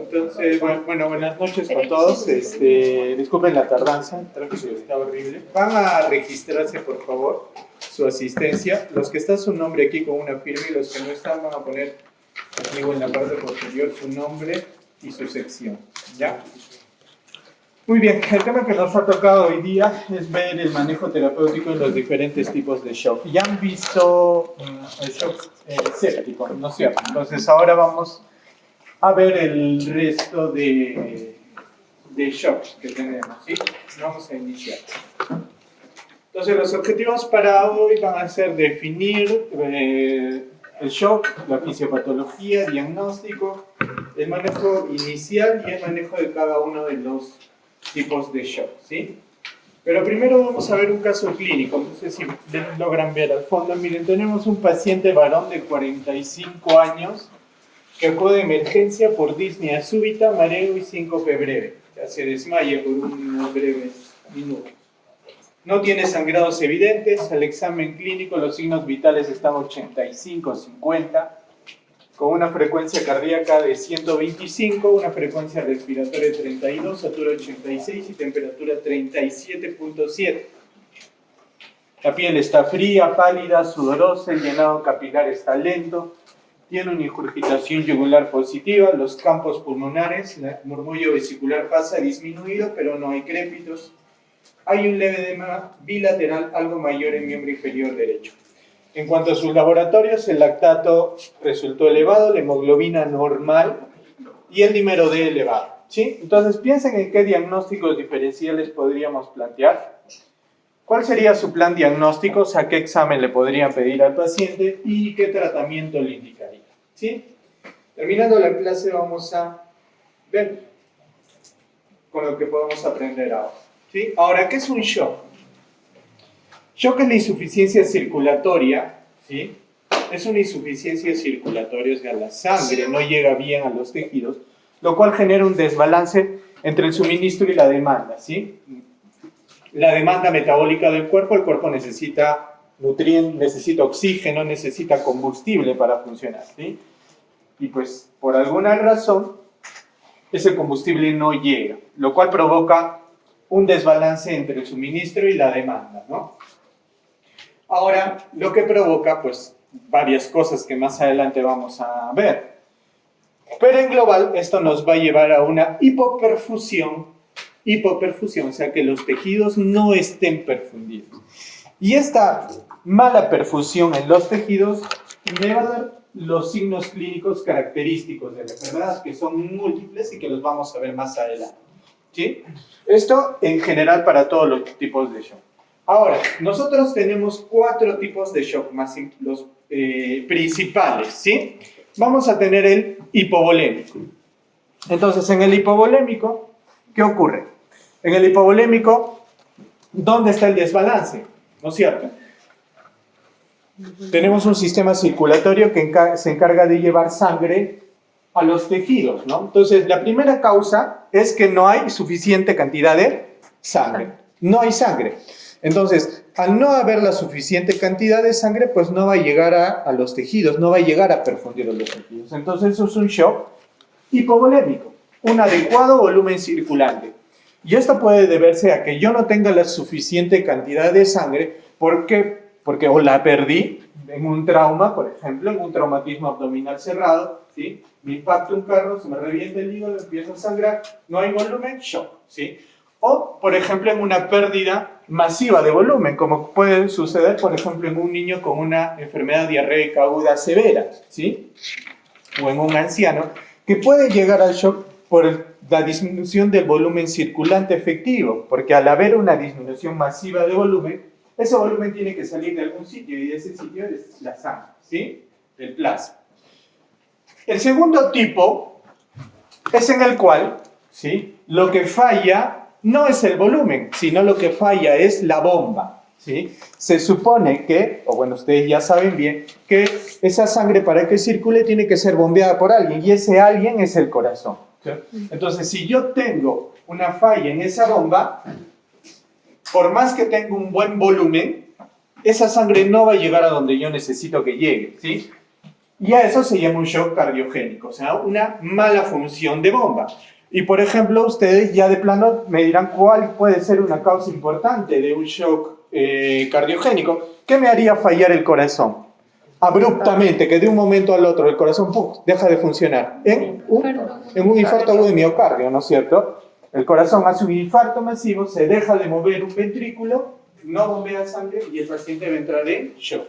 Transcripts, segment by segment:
Entonces, bueno, buenas noches con todos. Disculpen la tardanza, el tráfico está horrible. Van a registrarse, por favor, su asistencia. Los que están su nombre aquí con una firma y los que no están van a poner conmigo en la parte posterior su nombre y su sección. ¿Ya? Muy bien, el tema que nos ha tocado hoy día es ver el manejo terapéutico en los diferentes tipos de shock. Ya han visto el shock séptico, ¿no es cierto? Entonces ahora vamos a ver el resto de shocks que tenemos, ¿sí? Vamos a iniciar. Entonces los objetivos para hoy van a ser definir el shock, la fisiopatología, diagnóstico, el manejo inicial y el manejo de cada uno de los tipos de shock, ¿sí? Pero primero vamos a ver un caso clínico. No sé si logran ver al fondo. Miren, tenemos un paciente varón de 45 años que acude de emergencia por disnea súbita, mareo y síncope breve. Ya se desmaya por unos breves minutos. No tiene sangrados evidentes. Al examen clínico los signos vitales están 85-50, con una frecuencia cardíaca de 125, una frecuencia respiratoria de 32, satura 86 y temperatura 37.7. La piel está fría, pálida, sudorosa, el llenado capilar está lento, tiene una ingurgitación yugular positiva, los campos pulmonares, el murmullo vesicular pasa disminuido, pero no hay crépitos. Hay un leve edema bilateral algo mayor en miembro inferior derecho. En cuanto a sus laboratorios, el lactato resultó elevado, la hemoglobina normal y el dímero D elevado, ¿sí? Entonces piensen en qué diagnósticos diferenciales podríamos plantear. ¿Cuál sería su plan diagnóstico? O sea, ¿qué examen le podrían pedir al paciente y qué tratamiento le indicaría? ¿Sí? Terminando la clase vamos a ver con lo que podemos aprender ahora, ¿sí? Ahora, ¿qué es un shock? Shock es la insuficiencia circulatoria, ¿sí? Es una insuficiencia circulatoria, o sea, la sangre no llega bien a los tejidos, lo cual genera un desbalance entre el suministro y la demanda, ¿sí? La demanda metabólica del cuerpo, el cuerpo necesita nutrientes, necesita oxígeno, necesita combustible para funcionar, ¿sí? Y pues, por alguna razón, ese combustible no llega, lo cual provoca un desbalance entre el suministro y la demanda, ¿no? Ahora, lo que provoca, pues, varias cosas que más adelante vamos a ver. Pero en global, esto nos va a llevar a una hipoperfusión, o sea, que los tejidos no estén perfundidos. Y esta mala perfusión en los tejidos me va a dar los signos clínicos característicos de la enfermedad, que son múltiples y que los vamos a ver más adelante, ¿sí? Esto en general para todos los tipos de shock. Ahora, nosotros tenemos 4 tipos de shock, más los principales, ¿sí? Vamos a tener el hipovolémico. Entonces, en el hipovolémico, ¿qué ocurre? En el hipovolémico, ¿dónde está el desbalance? ¿No es cierto? Tenemos un sistema circulatorio que se encarga de llevar sangre a los tejidos, ¿no? Entonces, la primera causa es que no hay suficiente cantidad de sangre. No hay sangre. Entonces, al no haber la suficiente cantidad de sangre, pues no va a llegar a los tejidos, no va a llegar a perfundir los tejidos. Entonces, eso es un shock hipovolémico, un adecuado volumen circulante. Y esto puede deberse a que yo no tenga la suficiente cantidad de sangre porque o la perdí en un trauma, por ejemplo, en un traumatismo abdominal cerrado, ¿sí? Me impacta un carro, se me revienta el hígado, empiezo a sangrar, no hay volumen, shock, ¿sí? O, por ejemplo, en una pérdida masiva de volumen, como puede suceder, por ejemplo, en un niño con una enfermedad diarreica aguda severa, ¿sí? O en un anciano, que puede llegar al shock por la disminución del volumen circulante efectivo, porque al haber una disminución masiva de volumen, ese volumen tiene que salir de algún sitio, y ese sitio es la sangre, ¿sí? El plasma. El segundo tipo es en el cual, ¿sí? Lo que falla no es el volumen, sino lo que falla es la bomba, ¿sí? Se supone que, o bueno, ustedes ya saben bien, que esa sangre para que circule tiene que ser bombeada por alguien, y ese alguien es el corazón, ¿sí? Entonces, si yo tengo una falla en esa bomba, por más que tenga un buen volumen, esa sangre no va a llegar a donde yo necesito que llegue, ¿sí? Y a eso se llama un shock cardiogénico, o sea, una mala función de bomba. Y por ejemplo, ustedes ya de plano me dirán cuál puede ser una causa importante de un shock cardiogénico. ¿Qué me haría fallar el corazón? Abruptamente, que de un momento al otro el corazón deja de funcionar. En un infarto agudo de miocardio, ¿no es cierto? El corazón hace un infarto masivo, se deja de mover un ventrículo, no bombea sangre y el paciente va a entrar en shock.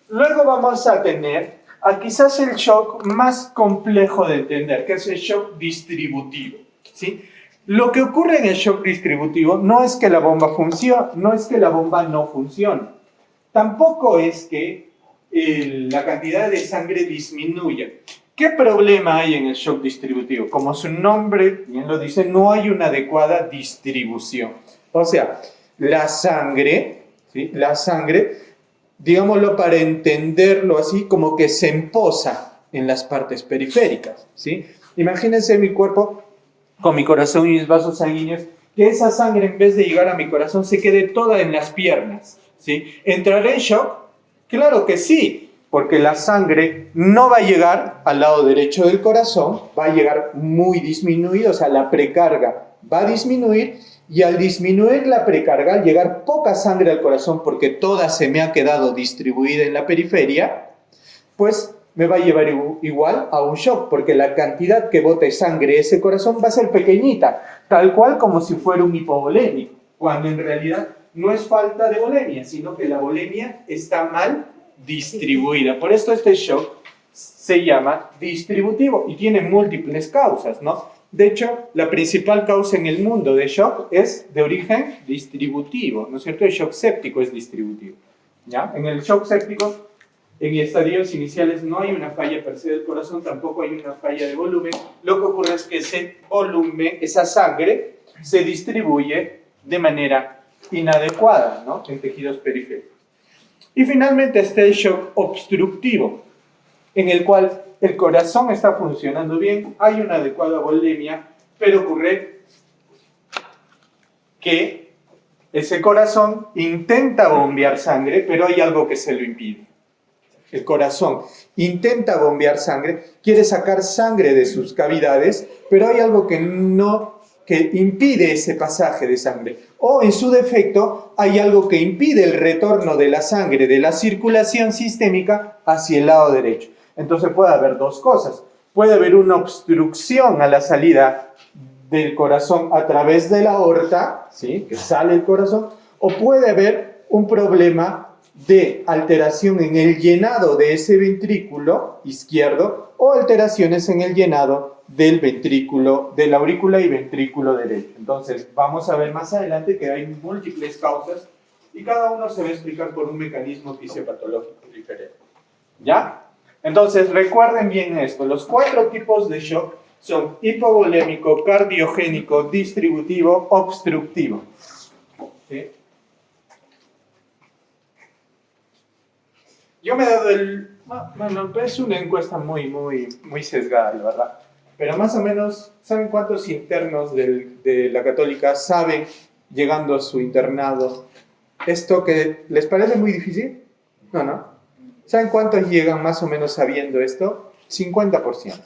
Luego vamos a tener quizás el shock más complejo de entender, que es el shock distributivo, ¿sí? Lo que ocurre en el shock distributivo no es que la bomba funcione, no es que la bomba no funcione, tampoco es que la cantidad de sangre disminuya. ¿Qué problema hay en el shock distributivo? Como su nombre bien lo dice, no hay una adecuada distribución. O sea, la sangre, ¿sí? La sangre, digámoslo para entenderlo así, como que se empoza en las partes periféricas, ¿sí? Imagínense mi cuerpo con mi corazón y mis vasos sanguíneos, que esa sangre en vez de llegar a mi corazón se quede toda en las piernas, ¿sí? ¿Entraré en shock? Claro que sí, porque la sangre no va a llegar al lado derecho del corazón, va a llegar muy disminuida, o sea, la precarga va a disminuir, y al disminuir la precarga, al llegar poca sangre al corazón porque toda se me ha quedado distribuida en la periferia, pues me va a llevar igual a un shock, porque la cantidad que bote sangre ese corazón va a ser pequeñita, tal cual como si fuera un hipovolémico, cuando en realidad no es falta de volemia, sino que la volemia está mal distribuida. Por esto este shock se llama distributivo y tiene múltiples causas, ¿no? De hecho, la principal causa en el mundo de shock es de origen distributivo, ¿no es cierto? El shock séptico es distributivo, ¿ya? En el shock séptico, en estadios iniciales no hay una falla per se del corazón, tampoco hay una falla de volumen. Lo que ocurre es que ese volumen, esa sangre, se distribuye de manera inadecuada, ¿no? En tejidos periféricos. Y finalmente está el shock obstructivo, en el cual el corazón está funcionando bien, hay una adecuada volemia, pero ocurre que ese corazón intenta bombear sangre, pero hay algo que se lo impide. El corazón intenta bombear sangre, quiere sacar sangre de sus cavidades, pero hay algo que impide ese pasaje de sangre. O en su defecto, hay algo que impide el retorno de la sangre, de la circulación sistémica hacia el lado derecho. Entonces puede haber dos cosas. Puede haber una obstrucción a la salida del corazón a través de la aorta, ¿sí? Que sale el corazón, o puede haber un problema de alteración en el llenado de ese ventrículo izquierdo o alteraciones en el llenado del ventrículo, de la aurícula y ventrículo derecho. Entonces, vamos a ver más adelante que hay múltiples causas y cada uno se va a explicar por un mecanismo fisiopatológico diferente. ¿Ya? Entonces, recuerden bien esto. Los 4 tipos de shock son hipovolémico, cardiogénico, distributivo, obstructivo. ¿Sí? Yo me he dado bueno, es una encuesta muy sesgada, la verdad. Pero más o menos, ¿saben cuántos internos de la Católica saben, llegando a su internado, esto que les parece muy difícil? No. ¿Saben cuántos llegan más o menos sabiendo esto? 50%.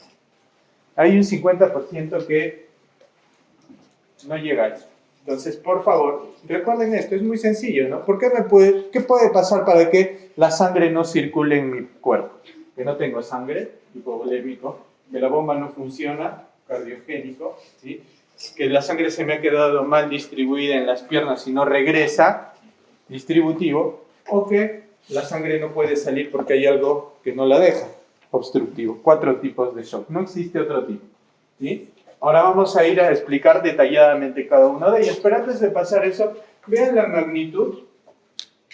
Hay un 50% que no llega a eso. Entonces, por favor, recuerden esto, es muy sencillo, ¿no? ¿Qué puede pasar para que la sangre no circule en mi cuerpo? Que no tengo sangre, hipovolémico, que la bomba no funciona, cardiogénico, ¿sí? Que la sangre se me ha quedado mal distribuida en las piernas y no regresa, distributivo, o que la sangre no puede salir porque hay algo que no la deja, obstructivo. 4 tipos de shock, no existe otro tipo, ¿sí? Ahora vamos a ir a explicar detalladamente cada uno de ellos, pero antes de pasar eso, vean la magnitud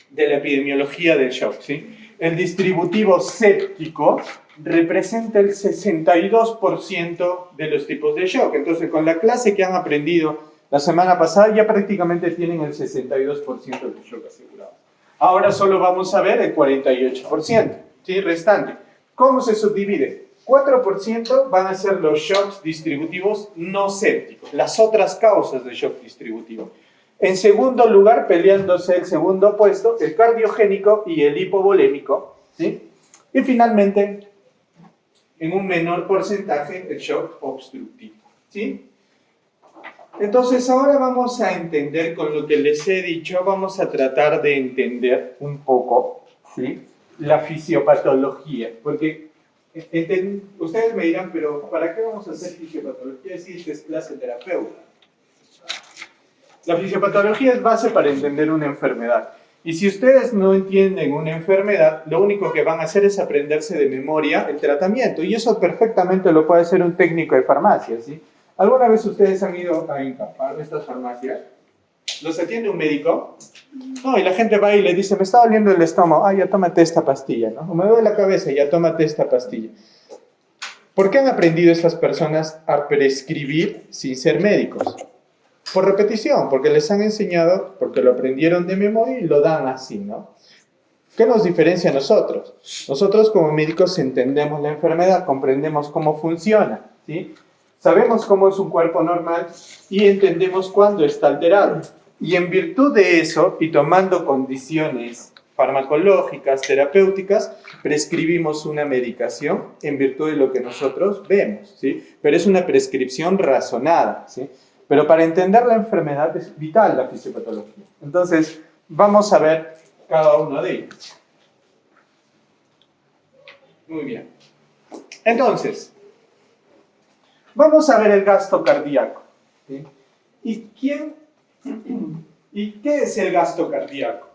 de la epidemiología del shock, ¿sí? El distributivo séptico representa el 62% de los tipos de shock. Entonces, con la clase que han aprendido la semana pasada, ya prácticamente tienen el 62% de shock asegurado. Ahora solo vamos a ver el 48%, ¿sí? Restante. ¿Cómo se subdivide? 4% van a ser los shocks distributivos no sépticos, las otras causas de shock distributivo. En segundo lugar, peleándose el segundo puesto, el cardiogénico y el hipovolémico, ¿sí? Y finalmente, en un menor porcentaje el shock obstructivo, ¿sí? Entonces ahora vamos a entender, con lo que les he dicho, vamos a tratar de entender un poco, ¿sí?, la fisiopatología, porque ustedes me dirán, pero ¿para qué vamos a hacer fisiopatología si esta es clase terapeuta? La fisiopatología es base para entender una enfermedad. Y si ustedes no entienden una enfermedad, lo único que van a hacer es aprenderse de memoria el tratamiento. Y eso perfectamente lo puede hacer un técnico de farmacia, ¿sí? ¿Alguna vez ustedes han ido a Incapar, estas farmacias? ¿Los atiende un médico? No, y la gente va y le dice, me está doliendo el estómago, ya tómate esta pastilla, ¿no? O me duele la cabeza, ya tómate esta pastilla. ¿Por qué han aprendido estas personas a prescribir sin ser médicos? Por repetición, porque les han enseñado, porque lo aprendieron de memoria y lo dan así, ¿no? ¿Qué nos diferencia a nosotros? Nosotros como médicos entendemos la enfermedad, comprendemos cómo funciona, ¿sí? Sabemos cómo es un cuerpo normal y entendemos cuándo está alterado. Y en virtud de eso, y tomando condiciones farmacológicas, terapéuticas, prescribimos una medicación en virtud de lo que nosotros vemos, ¿sí? Pero es una prescripción razonada, ¿sí? Pero para entender la enfermedad es vital la fisiopatología. Entonces, vamos a ver cada uno de ellos. Muy bien. Entonces, vamos a ver el gasto cardíaco, ¿sí? ¿Y qué es el gasto cardíaco?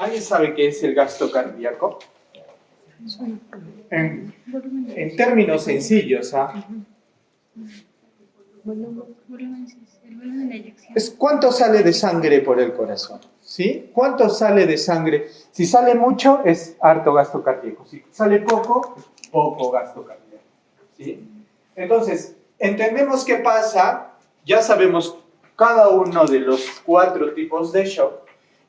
¿Alguien sabe qué es el gasto cardíaco? En términos sencillos, ¿ah? Es cuánto sale de sangre por el corazón, ¿sí? ¿Cuánto sale de sangre? Si sale mucho, es harto gasto cardíaco. Si sale poco, es poco gasto cardíaco, ¿sí? Entonces, entendemos qué pasa, ya sabemos cada uno de los 4 tipos de shock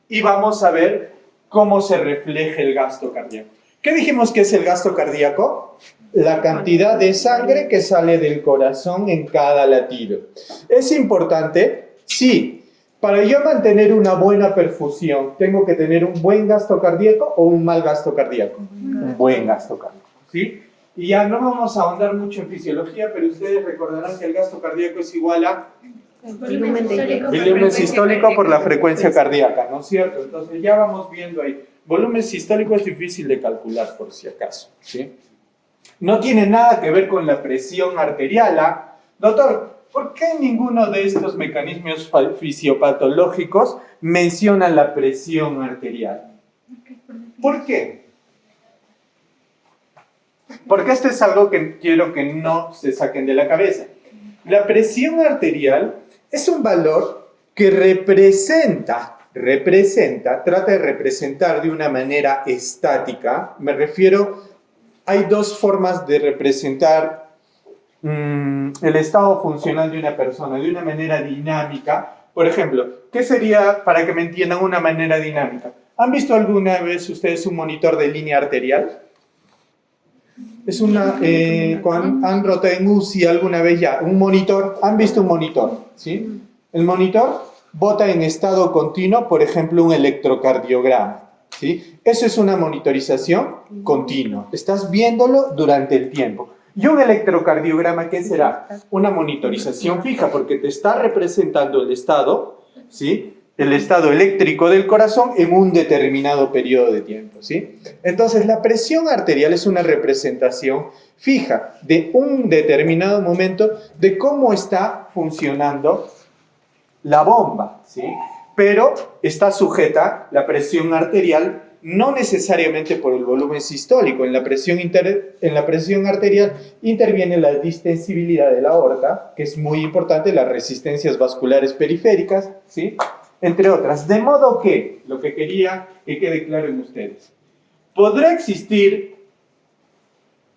y vamos a ver cómo se refleja el gasto cardíaco. ¿Qué dijimos que es el gasto cardíaco? La cantidad de sangre que sale del corazón en cada latido. ¿Es importante? Sí. Para yo mantener una buena perfusión, ¿tengo que tener un buen gasto cardíaco o un mal gasto cardíaco? Un buen gasto cardíaco, ¿sí? Y ya no vamos a ahondar mucho en fisiología, pero ustedes recordarán que el gasto cardíaco es igual a volumen sistólico por la frecuencia cardíaca, ¿no es cierto? Entonces ya vamos viendo ahí. Volumen sistólico es difícil de calcular, por si acaso, ¿sí? No tiene nada que ver con la presión arterial, ¿ah? Doctor, ¿por qué ninguno de estos mecanismos fisiopatológicos menciona la presión arterial? ¿Por qué? Porque esto es algo que quiero que no se saquen de la cabeza. La presión arterial es un valor que trata de representar de una manera estática. Me refiero, hay 2 formas de representar el estado funcional de una persona, de una manera dinámica. Por ejemplo, ¿qué sería, para que me entiendan, una manera dinámica? ¿Han visto alguna vez ustedes un monitor de línea arterial? Es una, cuando han rotado en UCI alguna vez ya, un monitor, ¿han visto un monitor? ¿Sí? El monitor bota en estado continuo, por ejemplo, un electrocardiograma, ¿sí? Eso es una monitorización continua, estás viéndolo durante el tiempo. ¿Y un electrocardiograma qué será? Una monitorización fija, porque te está representando el estado, ¿sí?, el estado eléctrico del corazón en un determinado periodo de tiempo, ¿sí? Entonces, la presión arterial es una representación fija de un determinado momento de cómo está funcionando la bomba, ¿sí? Pero está sujeta la presión arterial no necesariamente por el volumen sistólico. En la presión arterial interviene la distensibilidad de la aorta, que es muy importante, las resistencias vasculares periféricas, ¿sí?, entre otras. De modo que, lo que quería que quede claro en ustedes, ¿podrá existir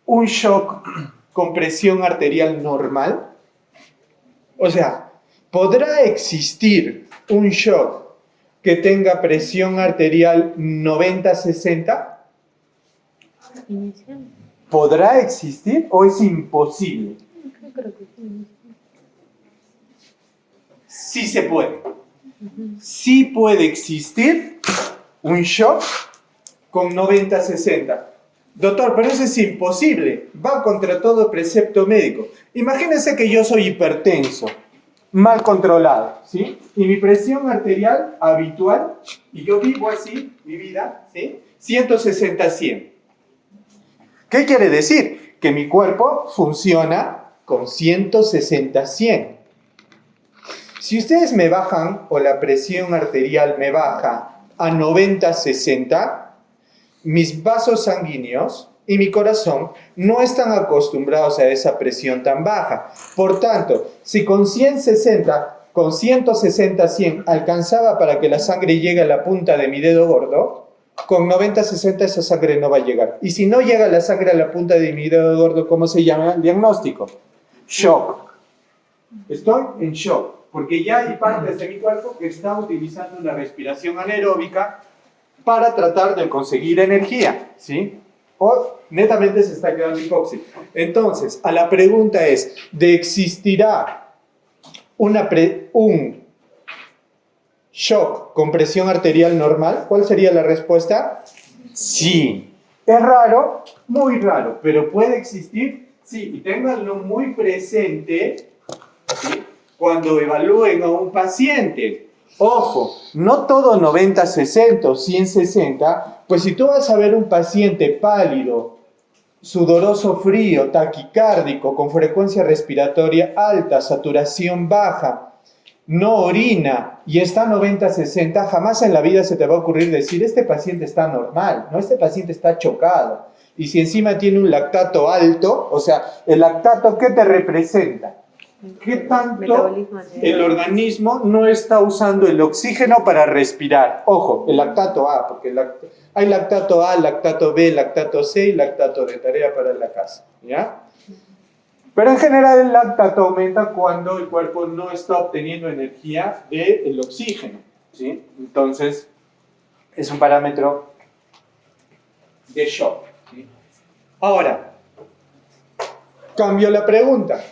un shock con presión arterial normal? O sea, ¿podrá existir un shock que tenga presión arterial 90-60? ¿Podrá existir o es imposible? Sí se puede. Sí puede existir un shock con 90-60. Doctor, pero eso es imposible. Va contra todo precepto médico. Imagínense que yo soy hipertenso, mal controlado, ¿sí? Y mi presión arterial habitual, y yo vivo así, mi vida, ¿sí? 160/100. ¿Qué quiere decir? Que mi cuerpo funciona con 160/100. Si ustedes me bajan, o la presión arterial me baja a 90/60, mis vasos sanguíneos y mi corazón no están acostumbrados a esa presión tan baja. Por tanto, si con 160/100 alcanzaba para que la sangre llegue a la punta de mi dedo gordo, con 90/60 esa sangre no va a llegar. Y si no llega la sangre a la punta de mi dedo gordo, ¿cómo se llama el diagnóstico? Shock. Estoy en shock, porque ya hay partes de mi cuerpo que están utilizando una respiración anaeróbica para tratar de conseguir energía, ¿sí? O netamente se está quedando hipóxico. Entonces, a la pregunta es, ¿existirá un shock con presión arterial normal? ¿Cuál sería la respuesta? Sí. ¿Es raro? Muy raro, pero ¿puede existir? Sí, y ténganlo muy presente, ¿sí? Cuando evalúen a un paciente. Ojo, no todo 90/60 o 100/60, pues si tú vas a ver un paciente pálido, sudoroso frío, taquicárdico, con frecuencia respiratoria alta, saturación baja, no orina y está 90/60, jamás en la vida se te va a ocurrir decir, este paciente está normal, no, este paciente está chocado. Y si encima tiene un lactato alto, o sea, el lactato, ¿qué te representa? ¿Qué tanto el organismo no está usando el oxígeno para respirar? Ojo, el lactato A, porque hay lactato A, lactato B, lactato C y lactato de tarea para la casa, ¿ya? Pero en general el lactato aumenta cuando el cuerpo no está obteniendo energía del oxígeno, ¿sí? Entonces, es un parámetro de shock, ¿sí? Ahora, cambio la pregunta.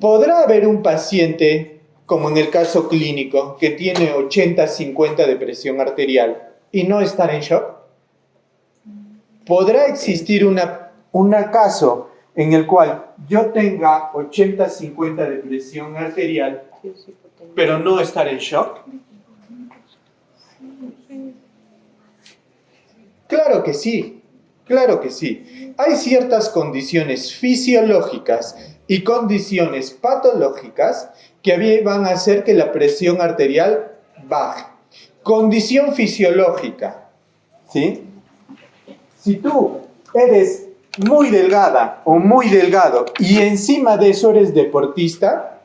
¿Podrá haber un paciente, como en el caso clínico, que tiene 80/50 de presión arterial y no estar en shock? ¿Podrá existir un caso en el cual yo tenga 80/50 de presión arterial, pero no estar en shock? Claro que sí, claro que sí. Hay ciertas condiciones fisiológicas y condiciones patológicas que van a hacer que la presión arterial baje. Condición fisiológica, ¿sí? Si tú eres muy delgada o muy delgado y encima de eso eres deportista,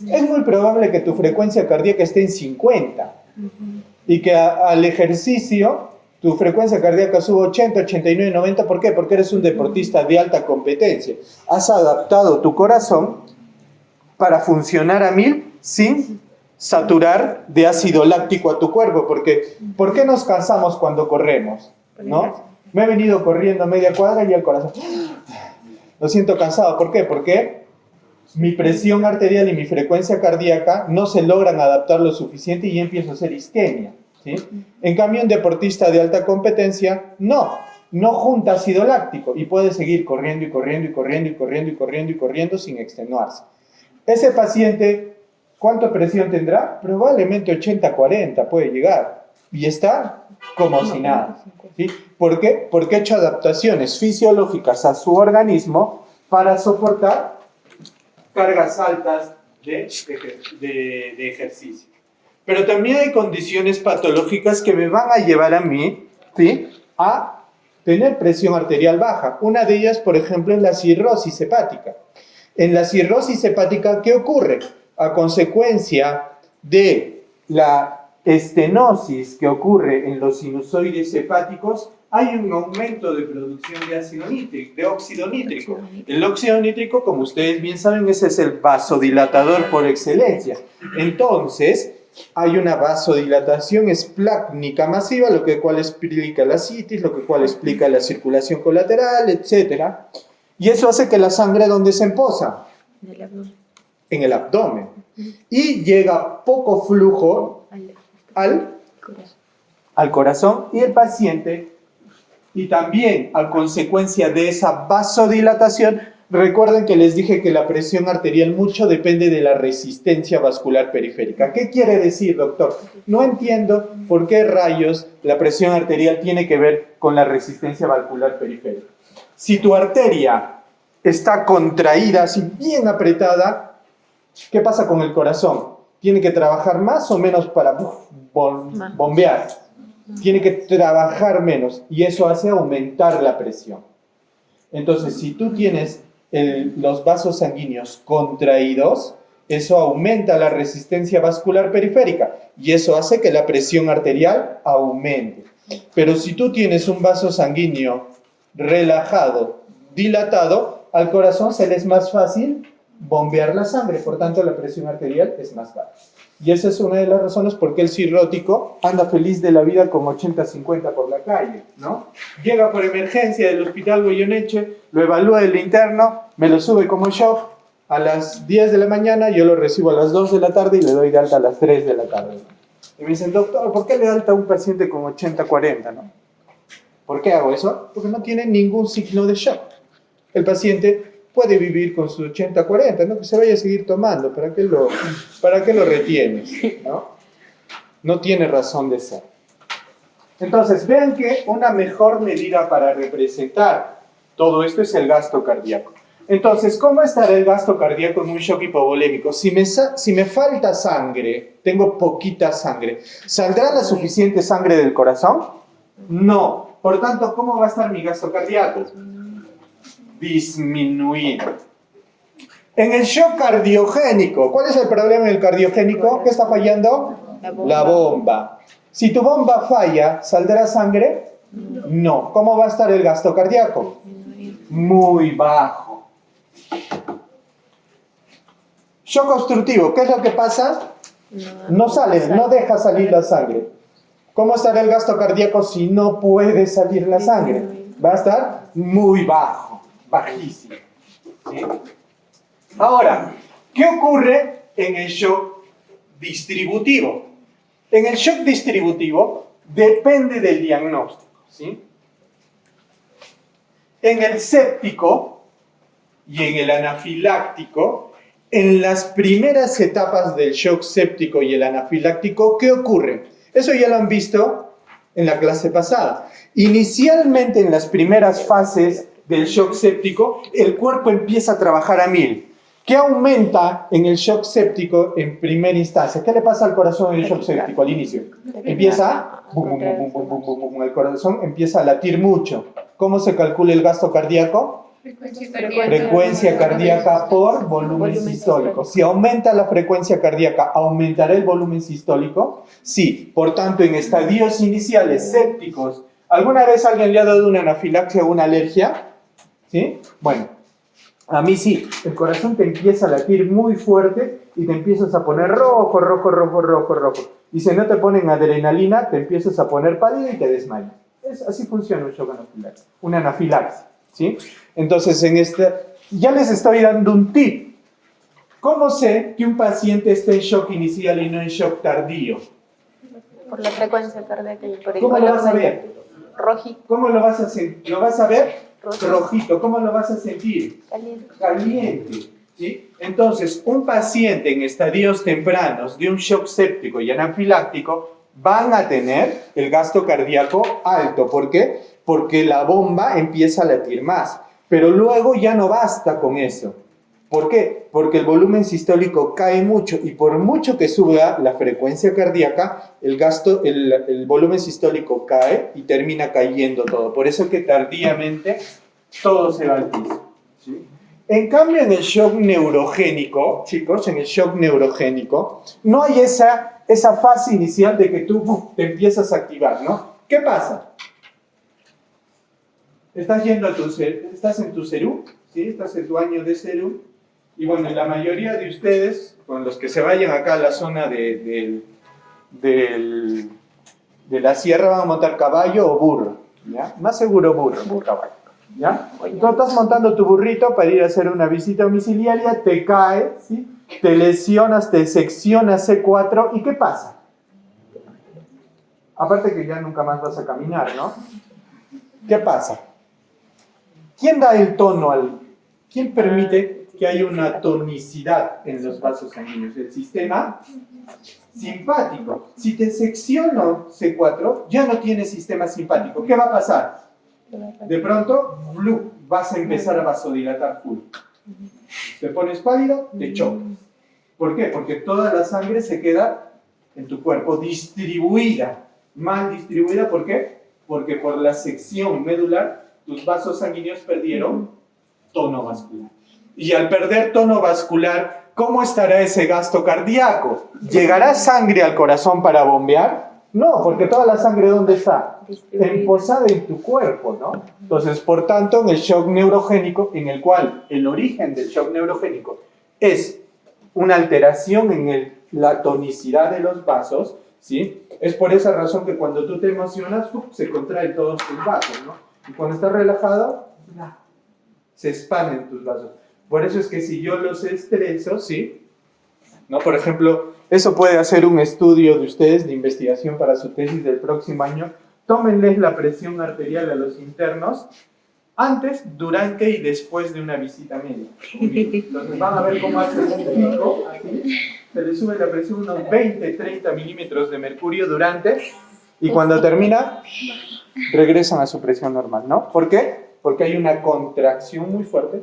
es muy probable que tu frecuencia cardíaca esté en 50 y que al ejercicio tu frecuencia cardíaca sube 80, 89, 90. ¿Por qué? Porque eres un deportista de alta competencia. Has adaptado tu corazón para funcionar a 1000 sin saturar de ácido láctico a tu cuerpo. Porque, ¿por qué nos cansamos cuando corremos? ¿No? Me he venido corriendo media cuadra y el corazón lo siento cansado. ¿Por qué? Porque mi presión arterial y mi frecuencia cardíaca no se logran adaptar lo suficiente y empiezo a hacer isquemia, ¿sí? En cambio, un deportista de alta competencia no junta ácido láctico y puede seguir corriendo y corriendo y corriendo y corriendo y corriendo y corriendo sin extenuarse. Ese paciente, ¿cuánta presión tendrá? Probablemente 80/40 puede llegar y está como si nada, ¿sí? ¿Por qué? Porque ha hecho adaptaciones fisiológicas a su organismo para soportar cargas altas de ejercicio. Pero también hay condiciones patológicas que me van a llevar a mí, ¿sí?, a tener presión arterial baja. Una de ellas, por ejemplo, es la cirrosis hepática. En la cirrosis hepática, ¿qué ocurre? A consecuencia de la estenosis que ocurre en los sinusoides hepáticos, hay un aumento de producción de ácido nítrico, de óxido nítrico. El óxido nítrico, como ustedes bien saben, ese es el vasodilatador por excelencia. Entonces, hay una vasodilatación esplácnica masiva, lo cual explica la citis, lo cual explica la circulación colateral, etc. Y eso hace que la sangre, ¿dónde se emposa? En el abdomen. En el abdomen. Y llega poco flujo al corazón y el paciente Y también, a consecuencia de esa vasodilatación, recuerden que les dije que la presión arterial mucho depende de la resistencia vascular periférica. ¿Qué quiere decir, doctor? No entiendo por qué rayos la presión arterial tiene que ver con la resistencia vascular periférica. Si tu arteria está contraída, así bien apretada, ¿qué pasa con el corazón? ¿Tiene que trabajar más o menos para bombear? Tiene que trabajar menos y eso hace aumentar la presión. Entonces, si tú tienes los vasos sanguíneos contraídos, eso aumenta la resistencia vascular periférica y eso hace que la presión arterial aumente. Pero si tú tienes un vaso sanguíneo relajado, dilatado, al corazón se le es más fácil bombear la sangre, por tanto la presión arterial es más baja. Y esa es una de las razones por qué el cirrótico anda feliz de la vida con 80-50 por la calle, ¿no? Llega por emergencia del hospital Goyeneche, lo evalúa el interno, me lo sube como shock a las 10 de la mañana, yo lo recibo a las 2 de la tarde y le doy de alta a las 3 de la tarde. Y me dicen, doctor, ¿por qué le da alta a un paciente con 80-40, no? ¿Por qué hago eso? Porque no tiene ningún signo de shock. El paciente puede vivir con sus 80-40, ¿no? Que se vaya a seguir tomando, ¿para qué lo retienes? ¿No? No tiene razón de ser. Entonces, vean que una mejor medida para representar todo esto es el gasto cardíaco. Entonces, ¿cómo estará el gasto cardíaco en un shock hipovolémico? Si me falta sangre, tengo poquita sangre, ¿saldrá la suficiente sangre del corazón? No. Por tanto, ¿cómo va a estar mi gasto cardíaco? Disminuido. En el shock cardiogénico, ¿cuál es el problema en el cardiogénico? ¿Qué está fallando? La bomba. Si tu bomba falla, ¿saldrá sangre? No. ¿Cómo va a estar el gasto cardíaco? Muy bajo. Shock obstructivo, ¿qué es lo que pasa? No sale, no deja salir la sangre. ¿Cómo estará el gasto cardíaco si no puede salir la sangre? Va a estar muy bajo, bajísimo. ¿Sí? Ahora, ¿qué ocurre en el shock distributivo? En el shock distributivo depende del diagnóstico. ¿Sí? En el séptico y en el anafiláctico, en las primeras etapas del shock séptico y el anafiláctico, ¿qué ocurre? Eso ya lo han visto en la clase pasada. Inicialmente, en las primeras fases del shock séptico, el cuerpo empieza a trabajar a 1000. ¿Qué aumenta en el shock séptico en primera instancia? ¿Qué le pasa al corazón en el shock séptico al inicio? Empieza, el corazón empieza a latir mucho. ¿Cómo se calcula el gasto cardíaco? Frecuencia cardíaca por volumen sistólico. Si aumenta la frecuencia cardíaca, ¿aumentará el volumen sistólico? Sí. Por tanto, en estadios iniciales sépticos, ¿alguna vez alguien le ha dado una anafilaxia o una alergia? ¿Sí? Bueno, a mí sí. El corazón te empieza a latir muy fuerte y te empiezas a poner rojo. Y si no te ponen adrenalina, te empiezas a poner pálido y te desmayas. Así funciona un shock anafiláctico, una anafilaxia. ¿Sí? Entonces, ya les estoy dando un tip. ¿Cómo sé que un paciente está en shock inicial y no en shock tardío? Por la frecuencia cardíaca y por el ¿Cómo lo vas a ver? Rojito. ¿Cómo lo vas a sentir? ¿Lo vas a ver? Rojito. ¿Cómo lo vas a sentir? Caliente. Caliente. ¿Sí? Entonces, un paciente en estadios tempranos de un shock séptico y anafiláctico van a tener el gasto cardíaco alto. ¿Por qué? Porque la bomba empieza a latir más. Pero luego ya no basta con eso. ¿Por qué? Porque el volumen sistólico cae mucho y por mucho que suba la frecuencia cardíaca, el volumen sistólico cae y termina cayendo todo. Por eso que tardíamente todo se va al piso. ¿Sí? En cambio, en el shock neurogénico, chicos, en el shock neurogénico, no hay esa fase inicial de que tú te empiezas a activar, ¿no? ¿Qué pasa? Estás en tu CERU, ¿sí? Estás en tu año de CERU, y bueno, la mayoría de ustedes, con los que se vayan acá a la zona de la sierra, van a montar caballo o burro, ¿ya? Más seguro burro que caballo, ¿ya? Tú estás montando tu burrito para ir a hacer una visita domiciliaria, te caes, ¿sí? Te lesionas, te seccionas C4, ¿y qué pasa? Aparte que ya nunca más vas a caminar, ¿no? ¿Qué pasa? ¿Quién da el tono ¿Quién permite que haya una tonicidad en los vasos sanguíneos? El sistema simpático. Si te secciono C4, ya no tienes sistema simpático. ¿Qué va a pasar? De pronto, vas a empezar a vasodilatar full. Te pones pálido, te chocas. ¿Por qué? Porque toda la sangre se queda en tu cuerpo distribuida. Mal distribuida, ¿por qué? Porque por la sección medular, tus vasos sanguíneos perdieron tono vascular. Y al perder tono vascular, ¿cómo estará ese gasto cardíaco? ¿Llegará sangre al corazón para bombear? No, porque toda la sangre, ¿dónde está? Emposada en tu cuerpo, ¿no? Entonces, por tanto, en el shock neurogénico, en el cual el origen del shock neurogénico es una alteración en la tonicidad de los vasos, ¿sí? Es por esa razón que cuando tú te emocionas, se contraen todos tus vasos, ¿no? Y cuando estás relajado, se expanden tus vasos. Por eso es que si yo los estreso, ¿sí? ¿No? Por ejemplo, eso puede hacer un estudio de ustedes de investigación para su tesis del próximo año. Tómenles la presión arterial a los internos antes, durante y después de una visita médica. Entonces van a ver cómo hace un pico, así, se les sube la presión unos 20-30 milímetros de mercurio durante, y cuando termina, regresan a su presión normal, ¿no? ¿Por qué? Porque hay una contracción muy fuerte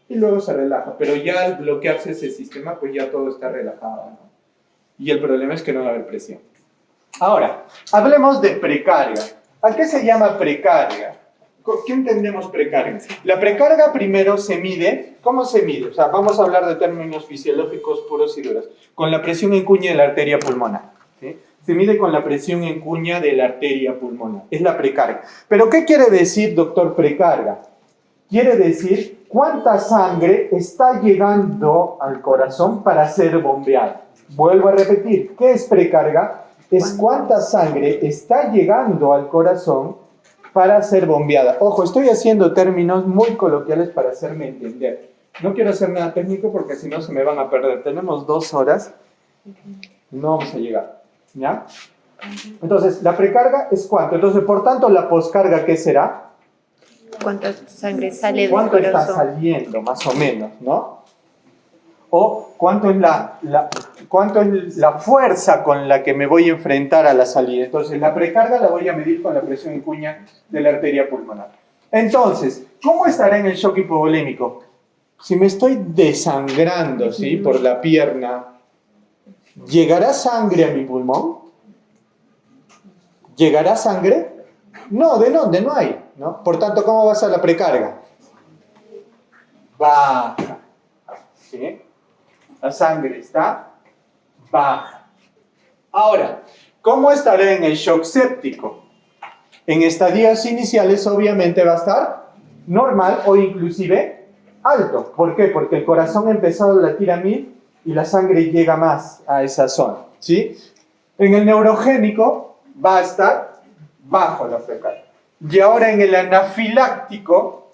y luego se relaja, pero ya al bloquearse ese sistema, pues ya todo está relajado, ¿no? Y el problema es que no va a haber presión. Ahora, hablemos de precarga. ¿A qué se llama precarga? ¿Qué entendemos precarga? La precarga primero se mide. ¿Cómo se mide? O sea, vamos a hablar de términos fisiológicos puros y duros. Con la presión en cuña de la arteria pulmonar, ¿sí? Se mide con la presión en cuña de la arteria pulmonar. Es la precarga. ¿Pero qué quiere decir, doctor, precarga? Quiere decir cuánta sangre está llegando al corazón para ser bombeada. Vuelvo a repetir, ¿qué es precarga? Es cuánta sangre está llegando al corazón para ser bombeada. Ojo, estoy haciendo términos muy coloquiales para hacerme entender. No quiero hacer nada técnico porque si no se me van a perder. Tenemos 2 horas, no vamos a llegar, ¿ya? Entonces, la precarga es cuánto. Entonces, por tanto, la poscarga, ¿qué será? ¿Cuánta sangre sale del ¿Cuánto está corazón? saliendo, más o menos, no? O cuánto es la fuerza con la que me voy a enfrentar a la salida. Entonces, la precarga la voy a medir con la presión en cuña de la arteria pulmonar. Entonces, ¿cómo estará en el shock hipovolémico? Si me estoy desangrando, ¿sí? Por la pierna, ¿llegará sangre a mi pulmón? ¿Llegará sangre? No, ¿de dónde? No hay, ¿no? Por tanto, ¿cómo va a ser la precarga? Baja, ¿sí? La sangre está baja. Ahora, ¿cómo estará en el shock séptico? En estadios iniciales obviamente va a estar normal o inclusive alto. ¿Por qué? Porque el corazón ha empezado a latir a 1000 y la sangre llega más a esa zona, ¿sí? En el neurogénico va a estar bajo la precarga. Y ahora en el anafiláctico,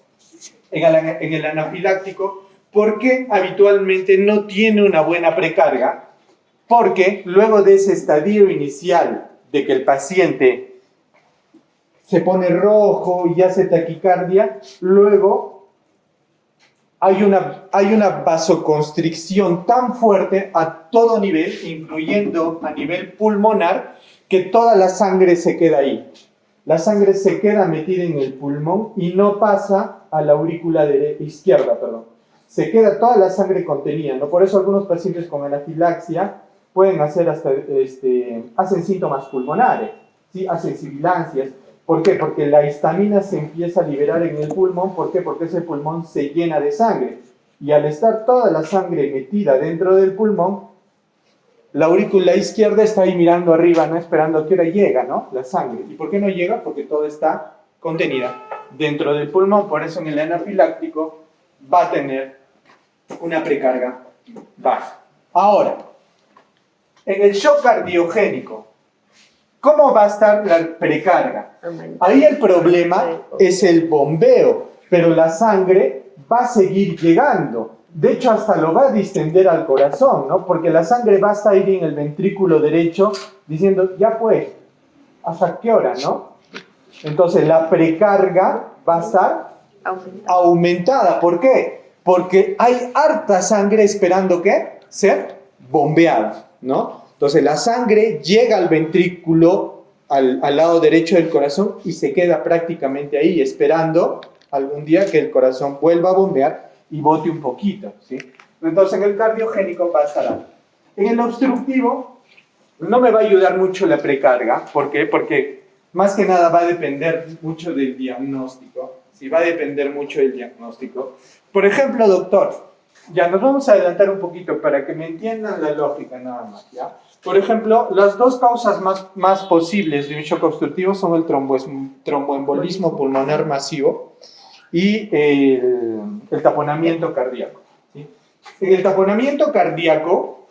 ¿por qué habitualmente no tiene una buena precarga? Porque luego de ese estadio inicial de que el paciente se pone rojo y hace taquicardia, luego hay una vasoconstricción tan fuerte a todo nivel, incluyendo a nivel pulmonar, que toda la sangre se queda ahí. La sangre se queda metida en el pulmón y no pasa a la aurícula izquierda, se queda toda la sangre contenida, ¿no? Por eso algunos pacientes con anafilaxia pueden hacer hacen síntomas pulmonares, ¿sí? Hacen sibilancias. ¿Por qué? Porque la histamina se empieza a liberar en el pulmón. ¿Por qué? Porque ese pulmón se llena de sangre. Y al estar toda la sangre metida dentro del pulmón, la aurícula izquierda está ahí mirando arriba, ¿no? Esperando a qué hora llega, ¿no? La sangre. ¿Y por qué no llega? Porque todo está contenida dentro del pulmón. Por eso en el anafiláctico va a tener una precarga baja. Ahora, en el shock cardiogénico, ¿cómo va a estar la precarga? Ahí el problema es el bombeo, pero la sangre va a seguir llegando. De hecho, hasta lo va a distender al corazón, ¿no? Porque la sangre va a estar ahí en el ventrículo derecho diciendo, ya pues, ¿hasta qué hora, no? Entonces la precarga va a estar aumentada. ¿Por qué? Porque hay harta sangre esperando ¿qué? Ser bombeada, ¿no? Entonces la sangre llega al ventrículo, al lado derecho del corazón y se queda prácticamente ahí esperando algún día que el corazón vuelva a bombear y bote un poquito, ¿sí? Entonces en el cardiogénico va a estar alto. En el obstructivo no me va a ayudar mucho la precarga. ¿Por qué? Porque más que nada va a depender mucho del diagnóstico. Sí, va a depender mucho del diagnóstico. Por ejemplo, doctor, ya nos vamos a adelantar un poquito para que me entiendan la lógica nada más, ¿ya? Por ejemplo, las dos causas más posibles de un shock obstructivo son el tromboembolismo pulmonar masivo y el taponamiento cardíaco, ¿sí? En el taponamiento cardíaco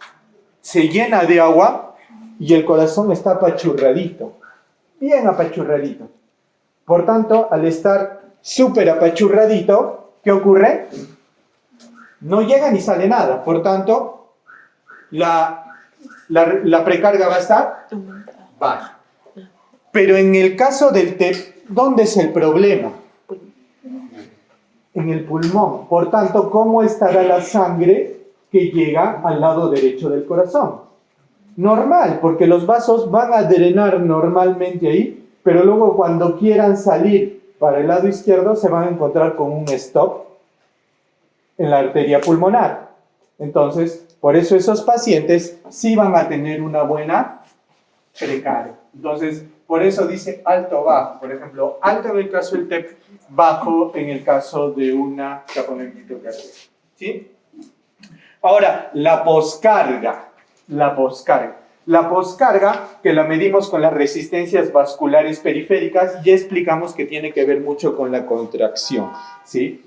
se llena de agua y el corazón está apachurradito, bien apachurradito. Por tanto, al estar súper apachurradito, ¿qué ocurre? No llega ni sale nada. Por tanto, la precarga va a estar baja. Pero en el caso del TEP, ¿dónde es el problema? En el pulmón. Por tanto, ¿cómo estará la sangre que llega al lado derecho del corazón? Normal, porque los vasos van a drenar normalmente ahí, pero luego cuando quieran salir para el lado izquierdo se van a encontrar con un stop en la arteria pulmonar. Entonces, por eso esos pacientes sí van a tener una buena precarga. Entonces, por eso dice alto-bajo. Por ejemplo, alto en el caso del TEP, bajo en el caso de una taponamiento cardíaco. ¿Sí? Ahora, la poscarga. La poscarga, que la medimos con las resistencias vasculares periféricas, ya explicamos que tiene que ver mucho con la contracción, ¿sí?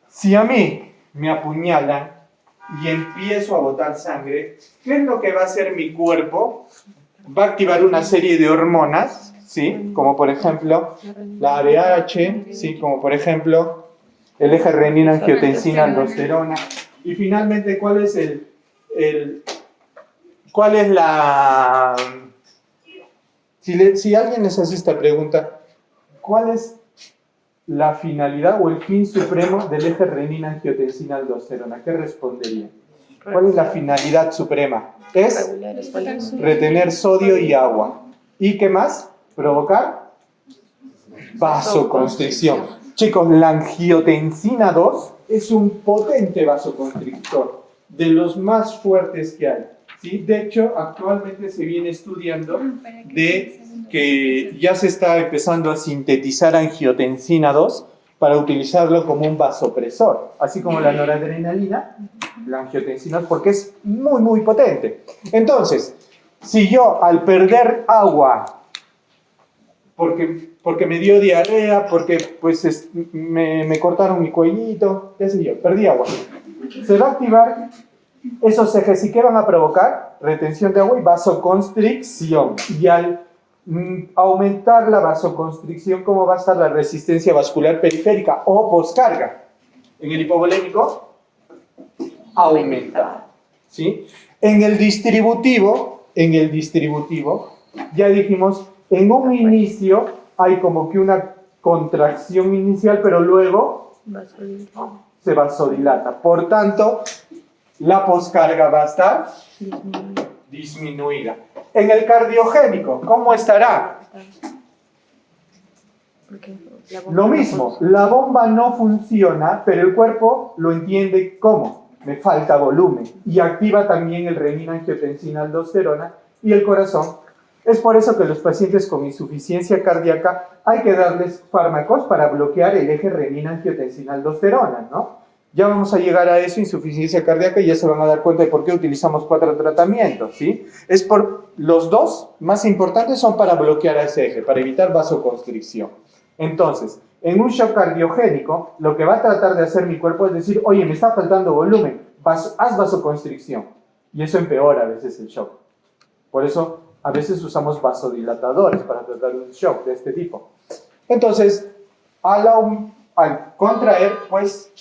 Si a mí me apuñalan y empiezo a botar sangre, ¿qué es lo que va a hacer mi cuerpo? Va a activar una serie de hormonas, ¿sí? Como por ejemplo la ABH, ¿sí? Como por ejemplo el eje renina-angiotensina-aldosterona. Y finalmente, ¿cuál es la... Si alguien les hace esta pregunta, ¿cuál es la finalidad o el fin supremo del eje renina-angiotensina-aldosterona? ¿Qué respondería? ¿Cuál es la finalidad suprema? Es retener sodio y agua. ¿Y qué más? Provocar vasoconstricción. Chicos, la angiotensina 2 es un potente vasoconstrictor, de los más fuertes que hay, ¿sí? De hecho, actualmente se viene estudiando de que ya se está empezando a sintetizar angiotensina 2 para utilizarlo como un vasopresor, así como la noradrenalina, la angiotensina 2, porque es muy, muy potente. Entonces, si yo al perder agua, porque me dio diarrea, porque pues, me cortaron mi cuellito, qué sé yo, perdí agua, se va a activar esos ejes. ¿Y qué van a provocar? Retención de agua y vasoconstricción. Y al aumentar la vasoconstricción, ¿cómo va a estar la resistencia vascular periférica o poscarga? En el hipovolémico, aumenta, ¿sí? En el distributivo, ya dijimos, en un inicio hay como que una contracción inicial, pero luego se vasodilata. Por tanto, la poscarga va a estar disminuida. En el cardiogénico, ¿cómo estará? Lo mismo, la bomba no funciona, pero el cuerpo lo entiende como me falta volumen y activa también el renina-angiotensina-aldosterona y el corazón. Es por eso que los pacientes con insuficiencia cardíaca hay que darles fármacos para bloquear el eje renina-angiotensina-aldosterona, ¿no? Ya vamos a llegar a eso, insuficiencia cardíaca, y ya se van a dar cuenta de por qué utilizamos 4 tratamientos, ¿sí? Los dos más importantes son para bloquear a ese eje, para evitar vasoconstricción. Entonces, en un shock cardiogénico, lo que va a tratar de hacer mi cuerpo es decir, oye, me está faltando volumen, haz vasoconstricción. Y eso empeora a veces el shock. Por eso, a veces usamos vasodilatadores para tratar un shock de este tipo. Entonces, al contraer, pues,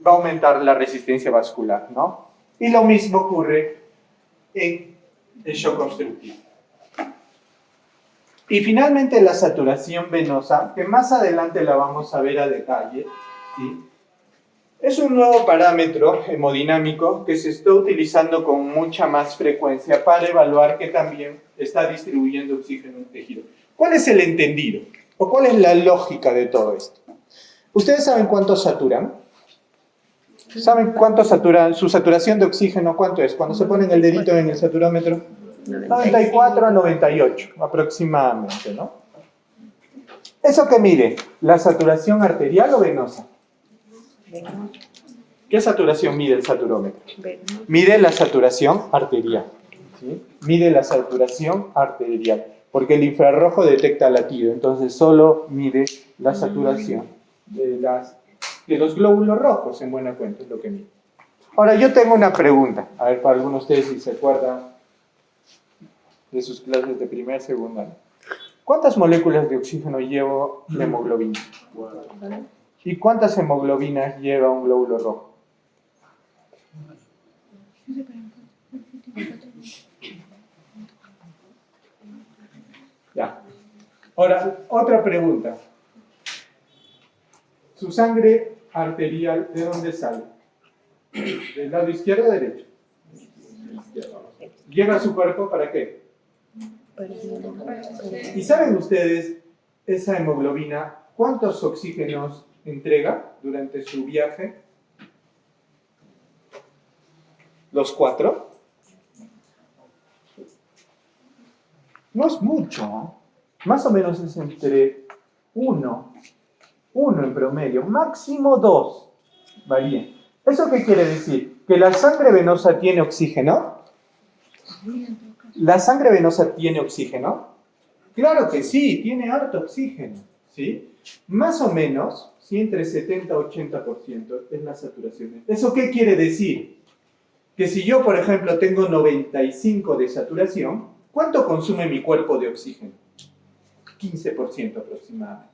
va a aumentar la resistencia vascular, ¿no? Y lo mismo ocurre en el shock obstructivo. Y finalmente la saturación venosa, que más adelante la vamos a ver a detalle, ¿sí? Es un nuevo parámetro hemodinámico que se está utilizando con mucha más frecuencia para evaluar que también está distribuyendo oxígeno en el tejido. ¿Cuál es el entendido? ¿O cuál es la lógica de todo esto? ¿Ustedes saben cuánto saturan? ¿Saben cuánto saturan? Su saturación de oxígeno, ¿cuánto es? Cuando se ponen el dedito en el saturómetro, 94 a 98 aproximadamente, ¿no? ¿Eso qué mide? ¿La saturación arterial o venosa? ¿Qué saturación mide el saturómetro? Mide la saturación arterial, ¿sí? Mide la saturación arterial, porque el infrarrojo detecta latido, entonces solo mide la saturación de los glóbulos rojos, en buena cuenta, es lo que mide. Ahora, yo tengo una pregunta, a ver, para algunos de ustedes si se acuerdan de sus clases de primer, segundo año. ¿Cuántas moléculas de oxígeno lleva la hemoglobina? ¿Y cuántas hemoglobinas lleva un glóbulo rojo? Ya. Ahora, otra pregunta. ¿Su sangre arterial de dónde sale? ¿Del lado izquierdo o derecho? ¿Llega a su cuerpo para qué? ¿Y saben ustedes, esa hemoglobina, cuántos oxígenos entrega durante su viaje? ¿Los 4? No es mucho, ¿no? Más o menos es entre 1 en promedio, máximo 2. Varía. ¿Eso qué quiere decir? ¿Que la sangre venosa tiene oxígeno? ¿La sangre venosa tiene oxígeno? Claro que sí, tiene harto oxígeno, ¿sí? Más o menos, ¿sí? Entre 70 y 80% es la saturación. ¿Eso qué quiere decir? Que si yo, por ejemplo, tengo 95 de saturación, ¿cuánto consume mi cuerpo de oxígeno? 15% aproximadamente.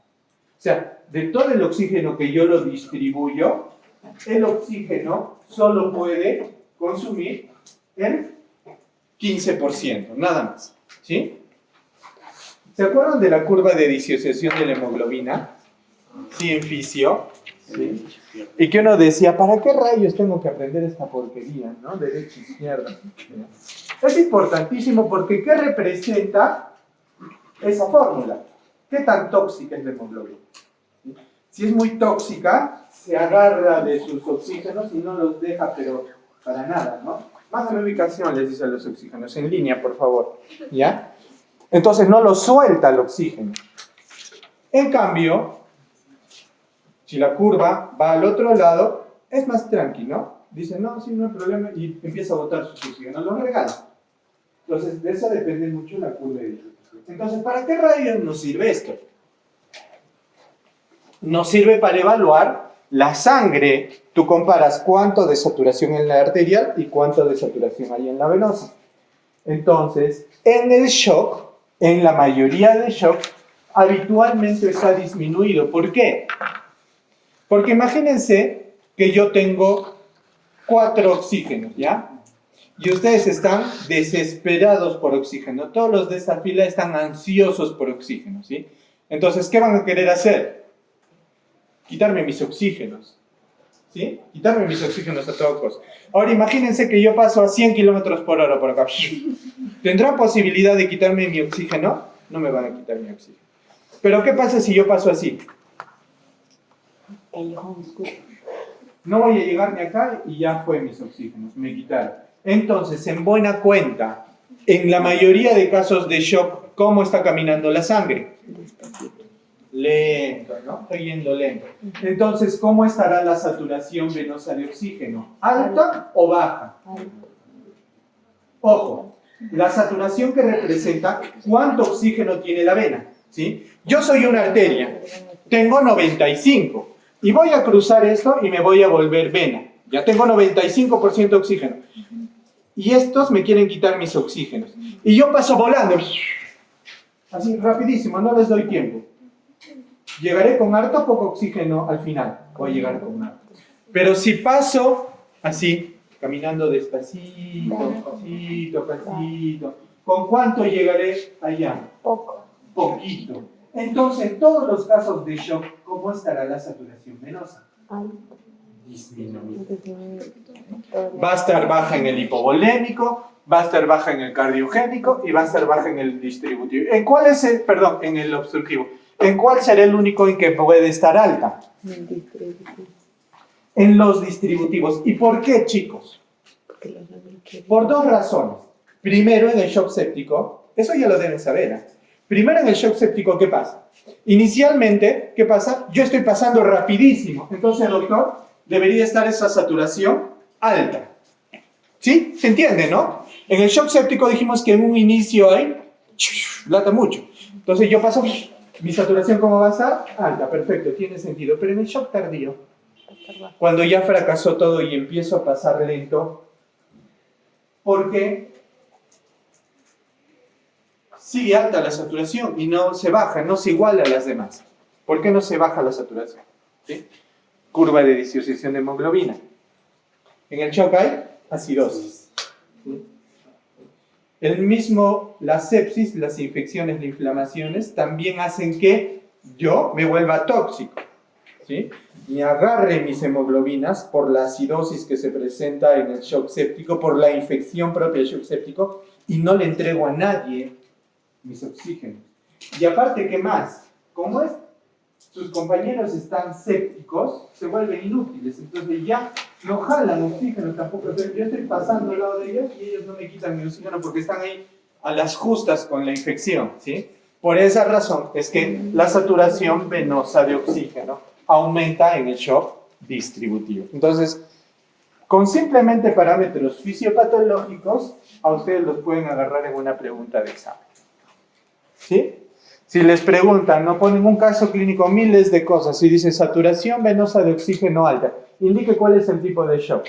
O sea, de todo el oxígeno que yo lo distribuyo, el oxígeno solo puede consumir el 15%, nada más. ¿Sí? ¿Se acuerdan de la curva de disociación de la hemoglobina? Sí, en fisio. ¿Sí? Y que uno decía, ¿para qué rayos tengo que aprender esta porquería, ¿no? Derecha, izquierda. Es importantísimo porque ¿qué representa esa fórmula? ¿Qué tan tóxica es la hemoglobina? Si es muy tóxica, se agarra de sus oxígenos y no los deja, pero para nada, ¿no? Más de ubicación les dice a los oxígenos, en línea, por favor, ¿ya? Entonces no los suelta el oxígeno. En cambio, si la curva va al otro lado, es más tranquilo, ¿no? Dice, no, sí, no hay problema, y empieza a botar sus oxígenos, los regala. Entonces, de eso depende mucho la curva de disociación. Entonces, ¿para qué rayos nos sirve esto? Nos sirve para evaluar la sangre. Tú comparas cuánto de saturación en la arterial y cuánto de saturación hay en la venosa. Entonces, en el shock, en la mayoría de shock, habitualmente está disminuido. ¿Por qué? Porque imagínense que yo tengo 4 oxígenos, ¿ya? Y ustedes están desesperados por oxígeno. Todos los de esta fila están ansiosos por oxígeno, ¿sí? Entonces, ¿qué van a querer hacer? Quitarme mis oxígenos, ¿sí? Quitarme mis oxígenos a toda costa. Ahora imagínense que yo paso a 100 kilómetros por hora por acá. ¿Tendrán posibilidad de quitarme mi oxígeno? No me van a quitar mi oxígeno. Pero ¿qué pasa si yo paso así? No voy a llegar ni acá y ya fue mis oxígenos, me quitaron. Entonces, en buena cuenta, en la mayoría de casos de shock, ¿cómo está caminando la sangre? Lento, ¿no? Está yendo lento. Entonces, ¿cómo estará la saturación venosa de oxígeno? ¿Alta o baja? Ojo, la saturación que representa cuánto oxígeno tiene la vena, ¿sí? Yo soy una arteria, tengo 95 y voy a cruzar esto y me voy a volver vena. Ya tengo 95% de oxígeno. Y estos me quieren quitar mis oxígenos. Y yo paso volando. Así, rapidísimo, no les doy tiempo. ¿Llegaré con harto o poco oxígeno al final? Voy a llegar con harto. Pero si paso así, caminando despacito, pasito, pasito, ¿con cuánto llegaré allá? Poco. poquito. Entonces, en todos los casos de shock, ¿cómo estará la saturación venosa? Disminuida. Va a estar baja en el hipovolémico, va a estar baja en el cardiogénico y va a estar baja en el distributivo. ¿En cuál es el, perdón, en el obstructivo? ¿En cuál será el único en que puede estar alta? En los distributivos. ¿Y por qué, chicos? Por dos razones. Primero, en el shock séptico, eso ya lo deben saber, ¿eh? Primero, en el shock séptico, ¿qué pasa? Inicialmente, ¿qué pasa? Yo estoy pasando rapidísimo. Entonces, doctor, debería estar esa saturación alta. ¿Sí? ¿Se entiende, no? En el shock séptico dijimos que en un inicio hay... lata mucho. Entonces yo paso... Mi saturación, ¿cómo va a estar? Alta, perfecto, tiene sentido. Pero en el shock tardío, cuando ya fracasó todo y empiezo a pasar lento, ¿por qué? Sigue alta la saturación y no se baja, no se iguala a las demás. ¿Por qué no se baja la saturación? ¿Sí? Curva de disociación de hemoglobina. En el shock hay acidosis. ¿Sí? La sepsis, las infecciones, las inflamaciones, también hacen que yo me vuelva tóxico. ¿Sí? Me agarre mis hemoglobinas por la acidosis que se presenta en el shock séptico, por la infección propia del shock séptico, y no le entrego a nadie mis oxígenos. Y aparte, ¿qué más? Como sus compañeros están sépticos, se vuelven inútiles, entonces ya no jalan oxígeno tampoco. Yo estoy pasando al lado de ellos y ellos no me quitan mi oxígeno porque están ahí a las justas con la infección, ¿sí? Por esa razón es que la saturación venosa de oxígeno aumenta en el shock distributivo. Entonces, con simplemente parámetros fisiopatológicos, a ustedes los pueden agarrar en una pregunta de examen. ¿Sí? Si les preguntan, no ponen un caso clínico, miles de cosas, si dice saturación venosa de oxígeno alta, indique cuál es el tipo de shock.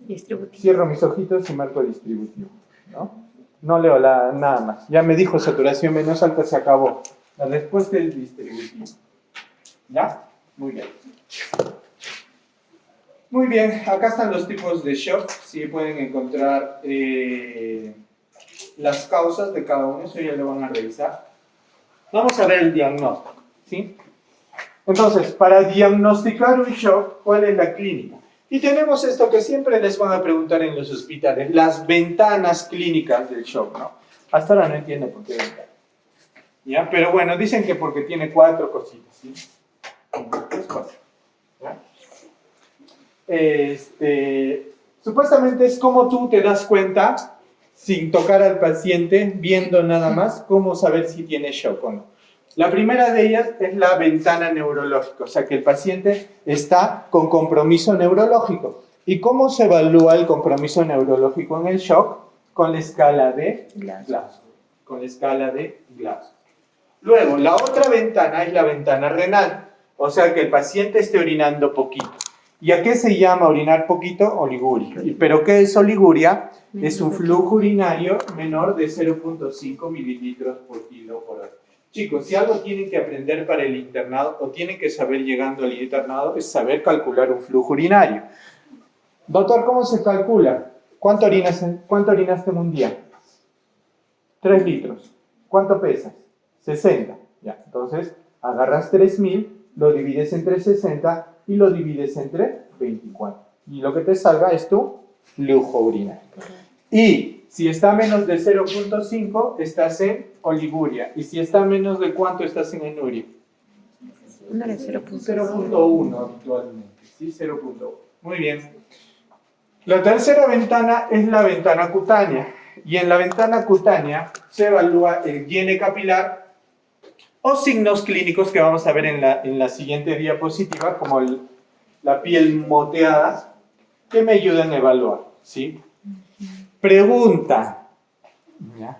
Distributivo. Cierro mis ojitos y marco distributivo. No leo nada más. Ya me dijo saturación venosa alta, se acabó. La respuesta es distributivo. ¿Ya? Muy bien. Muy bien, acá están los tipos de shock. Sí pueden encontrar las causas de cada uno, eso ya lo van a revisar. Vamos a ver el diagnóstico, ¿sí? Entonces, para diagnosticar un shock, ¿cuál es la clínica? Y tenemos esto que siempre les van a preguntar en los hospitales, las ventanas clínicas del shock, ¿no? Hasta ahora no entiendo por qué ventanas. ¿Ya? Pero bueno, dicen que porque tiene 4 cositas, ¿sí? 4. ¿Ya? Supuestamente es como tú te das cuenta, sin tocar al paciente, viendo nada más, cómo saber si tiene shock o no. La primera de ellas es la ventana neurológica, o sea que el paciente está con compromiso neurológico. ¿Y cómo se evalúa el compromiso neurológico en el shock? Con la escala de Glasgow. Con la escala de Glasgow. Luego, la otra ventana es la ventana renal, o sea que el paciente esté orinando poquito. ¿Y a qué se llama orinar poquito? Oliguria. ¿Pero qué es oliguria? Es un flujo urinario menor de 0.5 mililitros por kilo por hora. Chicos, si algo tienen que aprender para el internado o tienen que saber llegando al internado es saber calcular un flujo urinario. Doctor, ¿cómo se calcula? ¿Cuánto orinaste en un día? 3 litros. ¿Cuánto pesas? 60. Ya, entonces agarras 3.000, lo divides entre 60 y lo divides entre 24. Y lo que te salga es tu flujo urinario. Y si está menos de 0.5, estás en oliguria. Y si está menos de cuánto, estás en enuria. 0.1 habitualmente. ¿Sí? 0.1. Muy bien. La tercera ventana es la ventana cutánea. Y en la ventana cutánea se evalúa el hiene capilar o signos clínicos que vamos a ver en la siguiente diapositiva, como la piel moteada, que me ayudan a evaluar. ¿Sí? Pregunta. ¿Ya?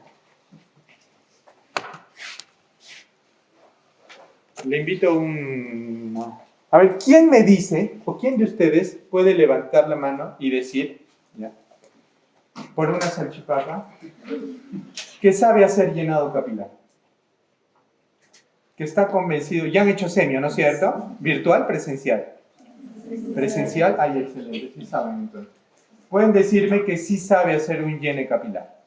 Le invito a un... A ver, ¿quién me dice, o quién de ustedes puede levantar la mano y decir, ya, por una salchipapa, que sabe hacer llenado capilar? Que está convencido, ya han hecho semio, ¿no es cierto? ¿Virtual? ¿Presencial? ¿Presencial? Ay, excelente, sí saben entonces. Pueden decirme que sí sabe hacer un llene capilar.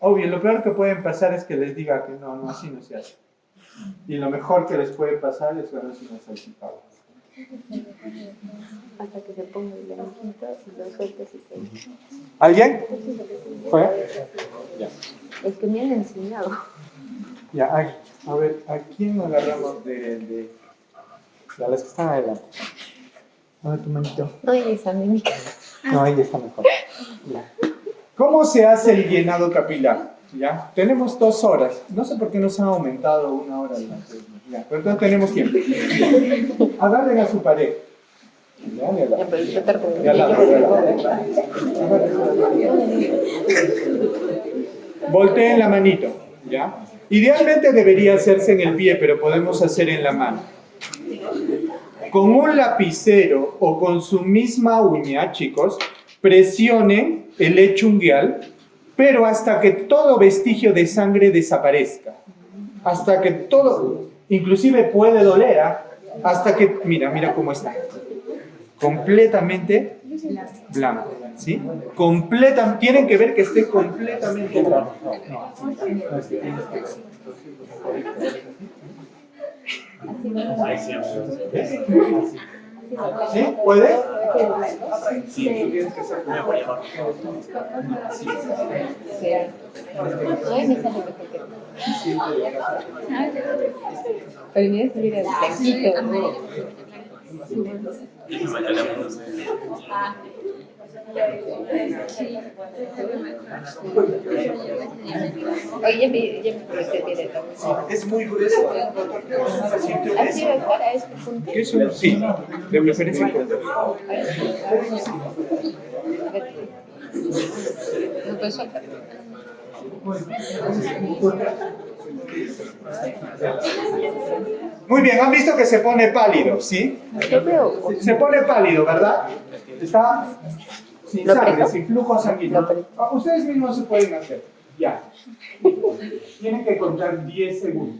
Obvio, lo peor que pueden pasar es que les diga que no, así no se hace. Y lo mejor que les puede pasar es ganarse una salchipapa. Hasta que se ponga el blanquito y lo sueltes y se... ¿Alguien? ¿Fue? Ya. Es que me han enseñado. Ya, a ver, ¿a quién agarramos de a las que están adelante? A ver tu manito. No, ella está mímica. No, ella está mejor. Ya. ¿Cómo se hace el llenado capilar? ¿Ya? Tenemos 2 horas. No sé por qué nos han aumentado 1 hora. Ya, pero entonces tenemos tiempo. Agarren a su pared. Ya, ya, Ya, pero yo te ya la volteen la manito. ¿Ya? Idealmente debería hacerse en el pie, pero podemos hacer en la mano. Con un lapicero o con su misma uña, chicos, presionen el lecho unguial, pero hasta que todo vestigio de sangre desaparezca. Hasta que todo, inclusive puede doler, ¿eh? Hasta que, mira cómo está. Completamente blanco, ¿sí? Tienen que ver que esté completamente blanco. ¿Sí? ¿Puede? Sí, tú tienes que ser como Ay, me sale mejor que tú. Pero mira, se mira el blanquito. Oye, ya me comenté directo. es muy grueso. Así va a estar a este punto. ¿Qué es un sí? De preferencia con dos. No puedes soltar. Muy bien, han visto que se pone pálido, ¿sí? Yo veo. Se pone pálido, ¿verdad? Está sin ¿Lo sangre, presto? sin flujo sanguíneo. Lo presto. Ustedes mismos se pueden hacer. Ya. Tienen que contar 10 segundos.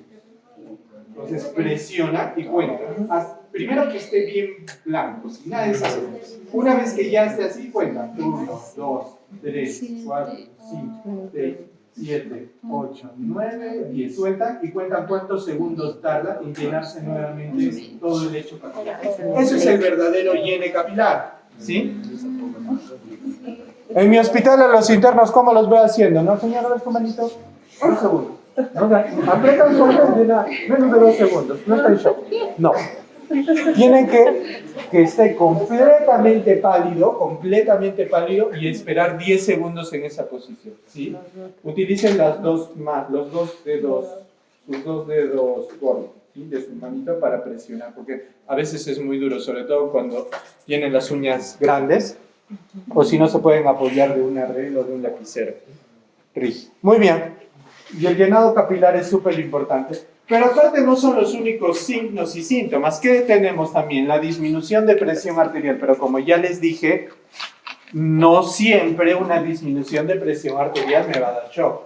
Entonces presiona y cuenta. Primero que esté bien blanco, sin nada de sangre. Una vez que ya esté así, cuenta. 1, 2, 3, 4, 5, 6, 7, 8, 9, 10. Sueltan y cuentan cuántos segundos tarda en llenarse nuevamente todo el lecho capilar. Eso es el verdadero llene capilar. ¿Sí? En mi hospital a los internos, ¿cómo los voy haciendo? ¿No, señor? A ver, tu manito. 1 segundo. Apretan su llena menos de 2 segundos. No está en shock. No. Tienen que esté completamente pálido y esperar 10 segundos en esa posición. ¿Sí? Utilicen los dos dedos, sus 2 dedos gordos, ¿sí? De su manito para presionar, porque a veces es muy duro, sobre todo cuando tienen las uñas grandes, o si no se pueden apoyar de una red o de un lapicero rígido. Muy bien. Y el llenado capilar es súper importante. Pero aparte no son los únicos signos y síntomas. ¿Qué tenemos también? La disminución de presión arterial. Pero como ya les dije, no siempre una disminución de presión arterial me va a dar shock.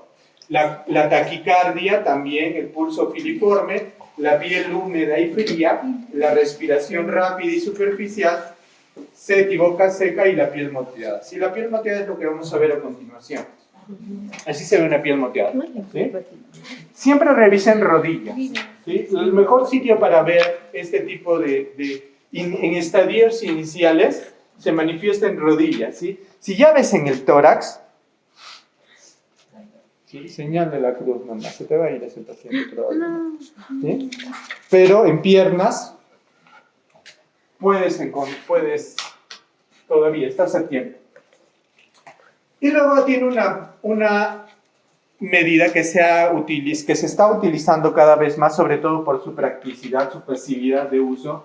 La taquicardia también, el pulso filiforme, la piel húmeda y fría, la respiración rápida y superficial, sed y boca seca y la piel moteada. Si la piel moteada es lo que vamos a ver a continuación. Así se ve una piel moteada. ¿Sí? Siempre revisen rodillas. ¿Sí? El mejor sitio para ver este tipo en estadios iniciales se manifiesta en rodillas. ¿Sí? Si ya ves en el tórax, ¿sí? Señal de la cruz nomás, se te va a ir ese paciente probablemente. ¿Sí? Pero en piernas puedes todavía, estás a tiempo. Y luego tiene una medida que se está utilizando cada vez más, sobre todo por su practicidad, su facilidad de uso,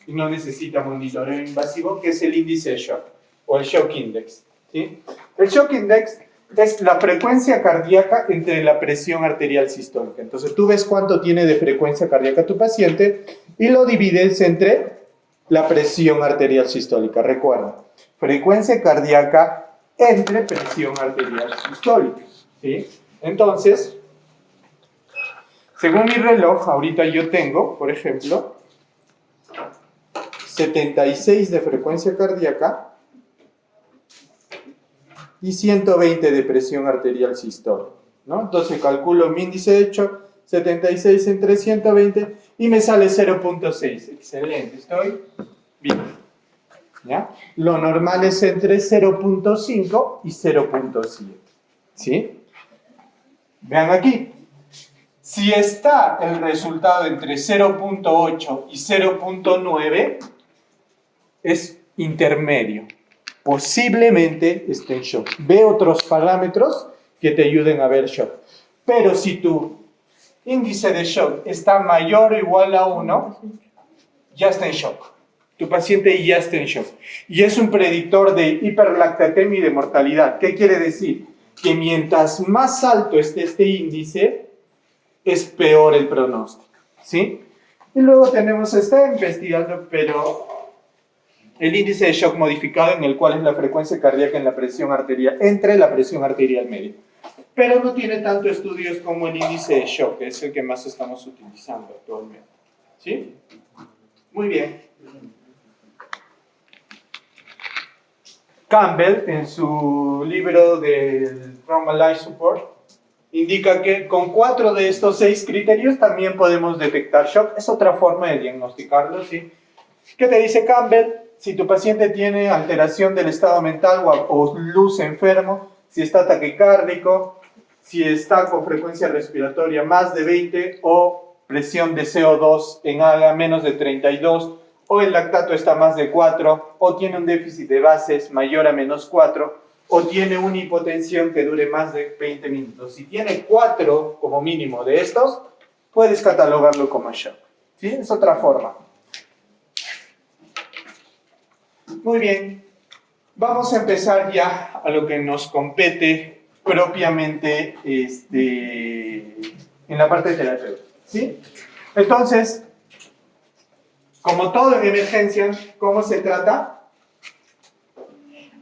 y no necesita monitoreo invasivo, que es el índice de shock, o el shock index. ¿Sí? El shock index es la frecuencia cardíaca entre la presión arterial sistólica. Entonces tú ves cuánto tiene de frecuencia cardíaca tu paciente y lo divides entre la presión arterial sistólica. Recuerda, frecuencia cardíaca entre presión arterial sistólica. ¿Sí? Entonces, según mi reloj, ahorita yo tengo, por ejemplo, 76 de frecuencia cardíaca y 120 de presión arterial sistólica. ¿no? Entonces calculo mi índice de shock, 76 entre 120 y me sale 0.6. Excelente, estoy bien. ¿Ya? Lo normal es entre 0.5 y 0.7. ¿Sí? Vean aquí. Si está el resultado entre 0.8 y 0.9, es intermedio. Posiblemente esté en shock. Ve otros parámetros que te ayuden a ver shock. Pero si tu índice de shock está mayor o igual a 1, ya está en shock. Tu paciente ya está en shock. Y es un predictor de hiperlactatemia y de mortalidad. ¿Qué quiere decir? Que mientras más alto esté este índice, es peor el pronóstico. ¿Sí? Y luego tenemos, está investigando, pero el índice de shock modificado, en el cual es la frecuencia cardíaca en la presión arterial, entre la presión arterial media. Pero no tiene tanto estudios como el índice de shock, que es el que más estamos utilizando actualmente. ¿Sí? Muy bien. Campbell, en su libro del Trauma Life Support, indica que con 4 de estos 6 criterios también podemos detectar shock. Es otra forma de diagnosticarlo, ¿sí? ¿Qué te dice Campbell? Si tu paciente tiene alteración del estado mental o luce enfermo, si está taquicárdico, si está con frecuencia respiratoria más de 20 o presión de CO2 en AGA menos de 32, o el lactato está más de 4, o tiene un déficit de bases mayor a menos 4, o tiene una hipotensión que dure más de 20 minutos. Si tiene 4 como mínimo de estos, puedes catalogarlo como shock. ¿Sí? Es otra forma. Muy bien, vamos a empezar ya a lo que nos compete propiamente en la parte terapéutica, ¿sí? Entonces, como todo en emergencia, ¿cómo se trata?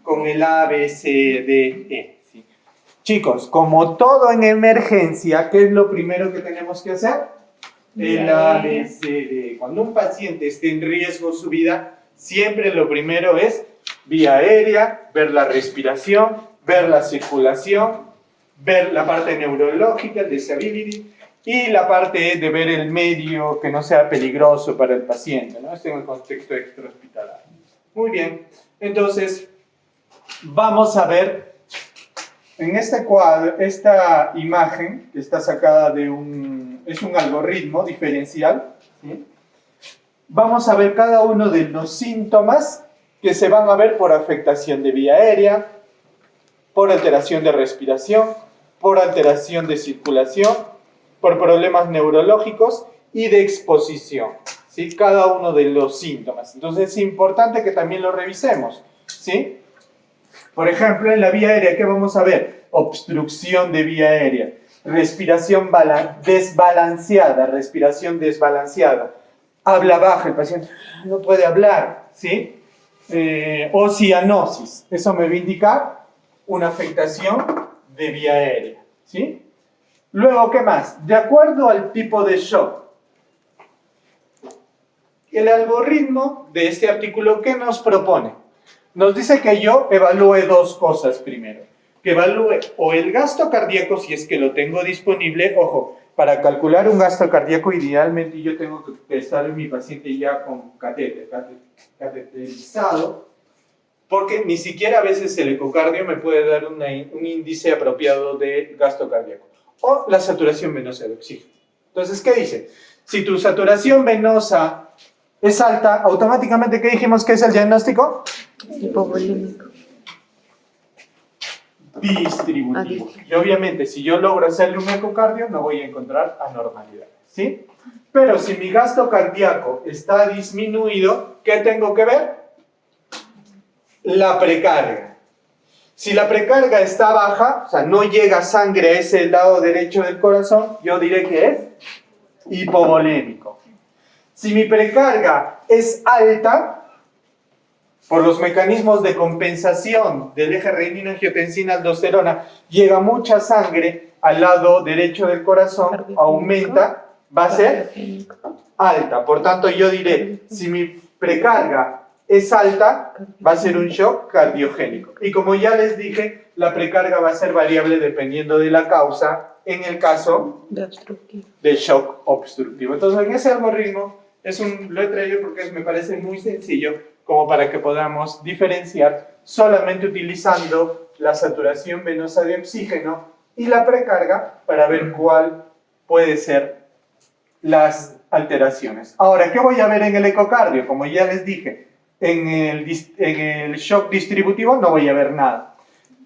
Con el A, B, C, D, E. ¿Sí? Chicos, como todo en emergencia, ¿qué es lo primero que tenemos que hacer? El A, B, C, D. Cuando un paciente esté en riesgo su vida, siempre lo primero es vía aérea, ver la respiración, ver la circulación, ver la parte neurológica, el disability, y la parte de ver el medio que no sea peligroso para el paciente, ¿no? Esto en el contexto extrahospitalario. Muy bien, entonces vamos a ver en este cuadro, esta imagen que está sacada de es un algoritmo diferencial, ¿sí? Vamos a ver cada uno de los síntomas que se van a ver por afectación de vía aérea, por alteración de respiración, por alteración de circulación, por problemas neurológicos y de exposición, ¿sí? Cada uno de los síntomas. Entonces es importante que también lo revisemos, ¿sí? Por ejemplo, en la vía aérea, ¿qué vamos a ver? Obstrucción de vía aérea, respiración desbalanceada, habla baja, el paciente no puede hablar, ¿sí? O cianosis, eso me va a indicar una afectación de vía aérea, ¿sí? Luego, ¿qué más? De acuerdo al tipo de shock, el algoritmo de este artículo, ¿qué nos propone? Nos dice que yo evalúe dos cosas primero. Que evalúe o el gasto cardíaco, si es que lo tengo disponible. Ojo, para calcular un gasto cardíaco, idealmente yo tengo que estar en mi paciente ya con cateterizado, porque ni siquiera a veces el ecocardio me puede dar un índice apropiado de gasto cardíaco. O la saturación venosa de oxígeno. Entonces, ¿qué dice? Si tu saturación venosa es alta, automáticamente, ¿qué dijimos que es el diagnóstico? Hipovolémico. Distributivo. Y obviamente, si yo logro hacerle un ecocardio, no voy a encontrar anormalidades, ¿sí? Pero si mi gasto cardíaco está disminuido, ¿qué tengo que ver? La precarga. Si la precarga está baja, o sea, no llega sangre a ese lado derecho del corazón, yo diré que es hipovolémico. Si mi precarga es alta, por los mecanismos de compensación del eje renina-angiotensina-aldosterona, llega mucha sangre al lado derecho del corazón, aumenta, va a ser alta. Por tanto, yo diré, si mi precarga es alta, va a ser un shock cardiogénico. Y como ya les dije, la precarga va a ser variable dependiendo de la causa en el caso De obstructivo. del shock obstructivo. Entonces, en ese algoritmo lo he traído porque me parece muy sencillo como para que podamos diferenciar solamente utilizando la saturación venosa de oxígeno y la precarga para ver cuál puede ser las alteraciones. Ahora, ¿qué voy a ver en el ecocardio? Como ya les dije, en el shock distributivo no voy a ver nada.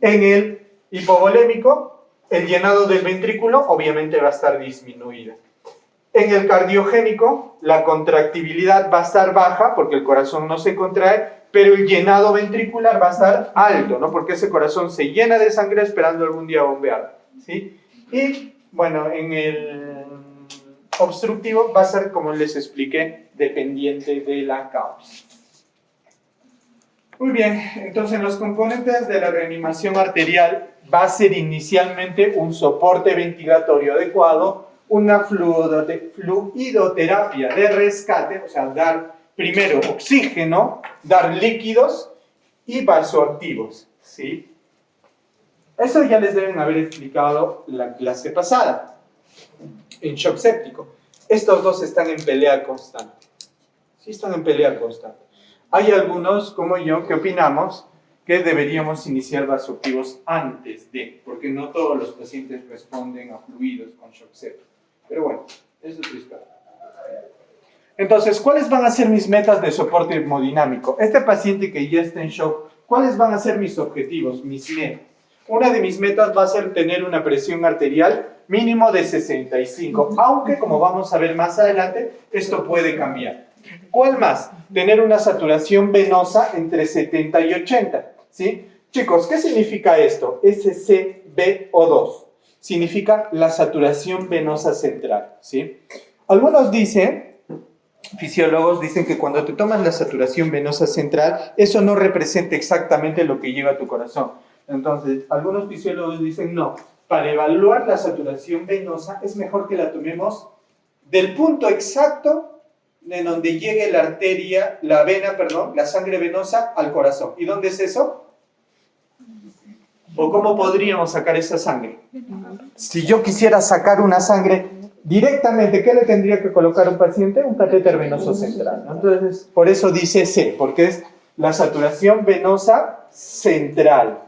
En el hipovolémico, el llenado del ventrículo obviamente va a estar disminuida. En el cardiogénico, la contractibilidad va a estar baja porque el corazón no se contrae, pero el llenado ventricular va a estar alto, ¿no? Porque ese corazón se llena de sangre esperando algún día bombear, ¿sí? Y, bueno, en el obstructivo va a ser, como les expliqué, dependiente de la causa. Muy bien, entonces los componentes de la reanimación arterial va a ser inicialmente un soporte ventilatorio adecuado, una fluidoterapia de rescate, o sea, dar primero oxígeno, dar líquidos y vasoactivos, ¿sí? Eso ya les deben haber explicado la clase pasada, en shock séptico. Estos dos están en pelea constante. Sí, están en pelea constante. Hay algunos, como yo, que opinamos que deberíamos iniciar vasoactivos antes de, porque no todos los pacientes responden a fluidos con shock séptico. Pero bueno, eso es otra historia. Entonces, ¿cuáles van a ser mis metas de soporte hemodinámico? Este paciente que ya está en shock, ¿cuáles van a ser mis objetivos, mis metas? Una de mis metas va a ser tener una presión arterial mínimo de 65, aunque como vamos a ver más adelante, esto puede cambiar. ¿Cuál más? Tener una saturación venosa entre 70 y 80, ¿sí? Chicos, ¿qué significa esto? SCVO2. Significa la saturación venosa central, ¿sí? Algunos dicen, fisiólogos dicen que cuando te tomas la saturación venosa central, eso no representa exactamente lo que llega a tu corazón. Entonces, algunos fisiólogos dicen, no, para evaluar la saturación venosa es mejor que la tomemos del punto exacto de donde llegue la sangre venosa al corazón. ¿Y dónde es eso? ¿O cómo podríamos sacar esa sangre? Si yo quisiera sacar una sangre directamente, ¿qué le tendría que colocar a un paciente? Un catéter venoso central, ¿no? Entonces, por eso dice C, porque es la saturación venosa central.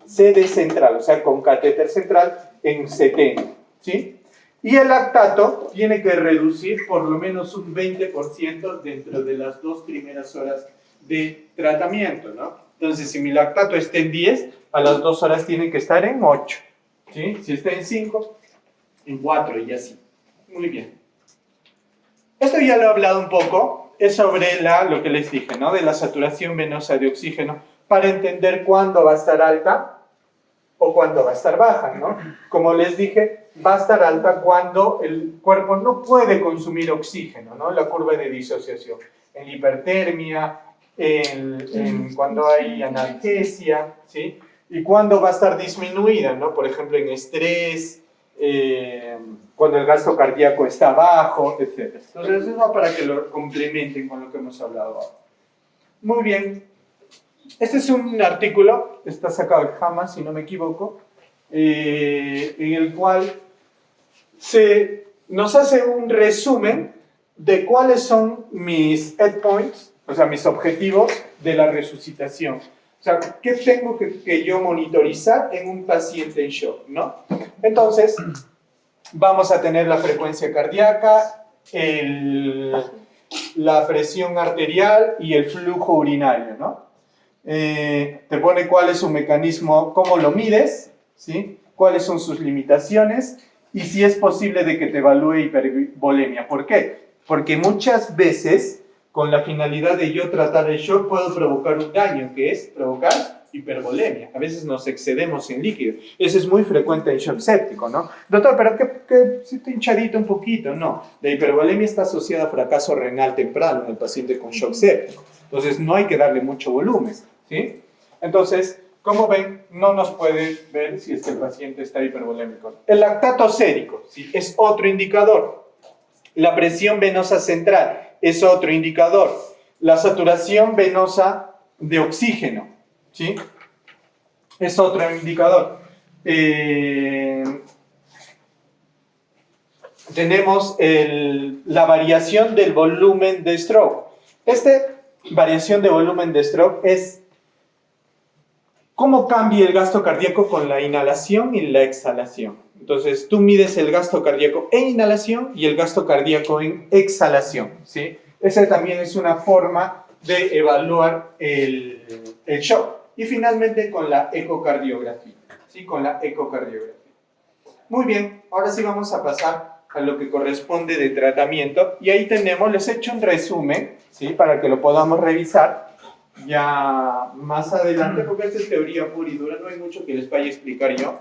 C de central, o sea, con catéter central en 70, ¿sí? Y el lactato tiene que reducir por lo menos un 20% dentro de las 2 primeras horas de tratamiento, ¿no? Entonces, si mi lactato está en 10, a las 2 horas tiene que estar en 8, ¿sí? Si está en 5, en 4 y así. Muy bien. Esto ya lo he hablado un poco, es sobre lo que les dije, ¿no? De la saturación venosa de oxígeno, para entender cuándo va a estar alta o cuándo va a estar baja, ¿no? Como les dije, va a estar alta cuando el cuerpo no puede consumir oxígeno, ¿no? La curva de disociación. En hipertermia, cuando hay analgesia, ¿sí? Y cuándo va a estar disminuida, ¿no? Por ejemplo, en estrés, cuando el gasto cardíaco está bajo, etc. Entonces, eso va para que lo complementen con lo que hemos hablado ahora. Muy bien. Este es un artículo, está sacado de JAMA, si no me equivoco, en el cual nos hace un resumen de cuáles son mis endpoints, o sea, mis objetivos de la resucitación. O sea, ¿qué tengo que yo monitorizar en un paciente en shock, ¿no? Entonces, vamos a tener la frecuencia cardíaca, la presión arterial y el flujo urinario, ¿no? Te pone cuál es su mecanismo, cómo lo mides, ¿sí? Cuáles son sus limitaciones y si es posible de que te evalúe hipervolemia. ¿Por qué? Porque muchas veces, con la finalidad de yo tratar el shock, puedo provocar un daño, que es provocar hipervolemia. A veces nos excedemos en líquido. Eso es muy frecuente en shock séptico, ¿no? Doctor, ¿pero qué si estoy hinchadito un poquito? No, la hipervolemia está asociada a fracaso renal temprano en el paciente con shock séptico. Entonces, no hay que darle mucho volumen, ¿sí? Entonces, como ven, no nos puede ver si es que el paciente está hipervolémico. El lactato sérico, ¿sí? Es otro indicador. La presión venosa central es otro indicador. La saturación venosa de oxígeno, ¿sí? Es otro indicador. tenemos la variación del volumen de stroke. Esta variación de volumen de stroke es cómo cambia el gasto cardíaco con la inhalación y la exhalación. Entonces, tú mides el gasto cardíaco en inhalación y el gasto cardíaco en exhalación, ¿sí? Esa también es una forma de evaluar el shock. Y finalmente con la ecocardiografía, ¿sí? Con la ecocardiografía. Muy bien, ahora sí vamos a pasar a lo que corresponde de tratamiento. Y ahí tenemos, les he hecho un resumen, ¿sí? Para que lo podamos revisar ya más adelante, porque esta es teoría pura y dura, no hay mucho que les vaya a explicar yo.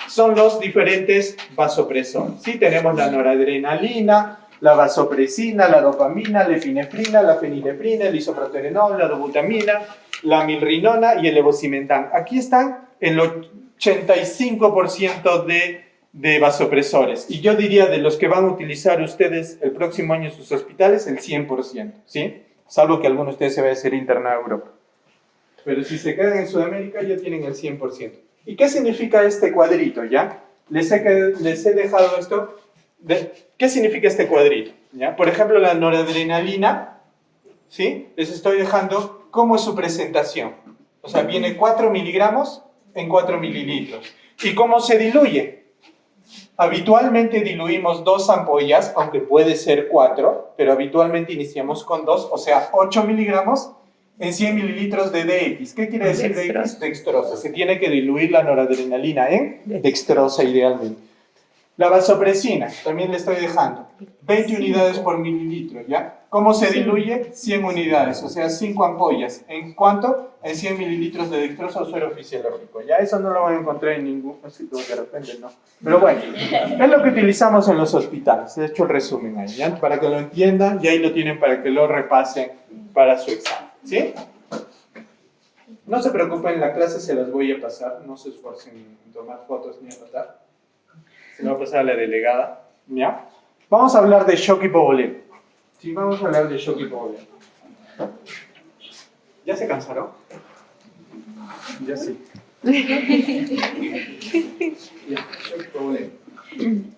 Son los diferentes vasopresores, ¿sí? Tenemos la noradrenalina, la vasopresina, la dopamina, la epinefrina, la fenilefrina, el isoproterenol, la dobutamina, la milrinona y el levosimendan. Aquí están el 85% de vasopresores. Y yo diría de los que van a utilizar ustedes el próximo año en sus hospitales, el 100%, ¿sí? Salvo que alguno de ustedes se vaya a ser internado a Europa. Pero si se quedan en Sudamérica ya tienen el 100%. ¿Y qué significa este cuadrito, ya? Les he dejado esto. ¿Qué significa este cuadrito? ¿Ya? Por ejemplo, la noradrenalina, ¿sí? Les estoy dejando cómo es su presentación. O sea, viene 4 miligramos en 4 mililitros. ¿Y cómo se diluye? Habitualmente diluimos 2 ampollas, aunque puede ser 4, pero habitualmente iniciamos con 2, o sea, 8 miligramos en 100 mililitros de DX. ¿Qué quiere decir DX? Dextrosa. Se tiene que diluir la noradrenalina en dextrosa idealmente. La vasopresina, también le estoy dejando 20 unidades por mililitro, ¿ya? ¿Cómo se diluye? 100 unidades, o sea, 5 ampollas. ¿En cuánto? En 100 mililitros de dextrosa o suero fisiológico. Ya eso no lo van a encontrar en ningún sitio, de repente no. Pero bueno, es lo que utilizamos en los hospitales. De hecho, el resumen ahí, ¿ya? Para que lo entiendan y ahí lo tienen para que lo repasen para su examen, ¿sí? No se preocupen, la clase se las voy a pasar. No se esfuercen en tomar fotos ni anotar. Se lo va a pasar a la delegada, ¿ya? Vamos a hablar de shock hipovolémico. Sí, vamos a hablar de shock hipovolémico. ¿Ya se cansaron? Ya sí. Ya, shock hipovolémico. En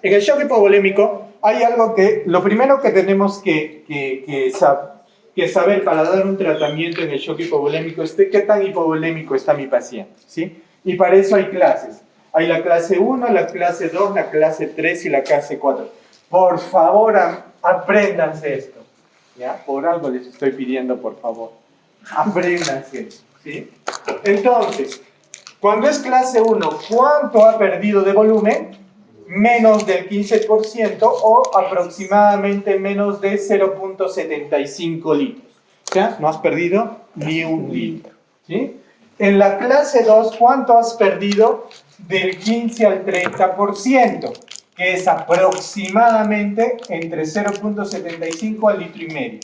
el shock hipovolémico hay algo que, lo primero que tenemos que saber para dar un tratamiento en el shock hipovolémico es qué tan hipovolémico está mi paciente, ¿sí? Y para eso hay clases. Hay la clase 1, la clase 2, la clase 3 y la clase 4. Por favor, apréndanse esto. ¿Ya? Por algo les estoy pidiendo, por favor. Apréndanse esto, ¿sí? Entonces, cuando es clase 1, ¿cuánto ha perdido de volumen? Menos del 15% o aproximadamente menos de 0.75 litros. O sea, no has perdido ni un litro, ¿sí? En la clase 2, ¿cuánto has perdido? Del 15 al 30%, que es aproximadamente entre 0.75 al litro y medio.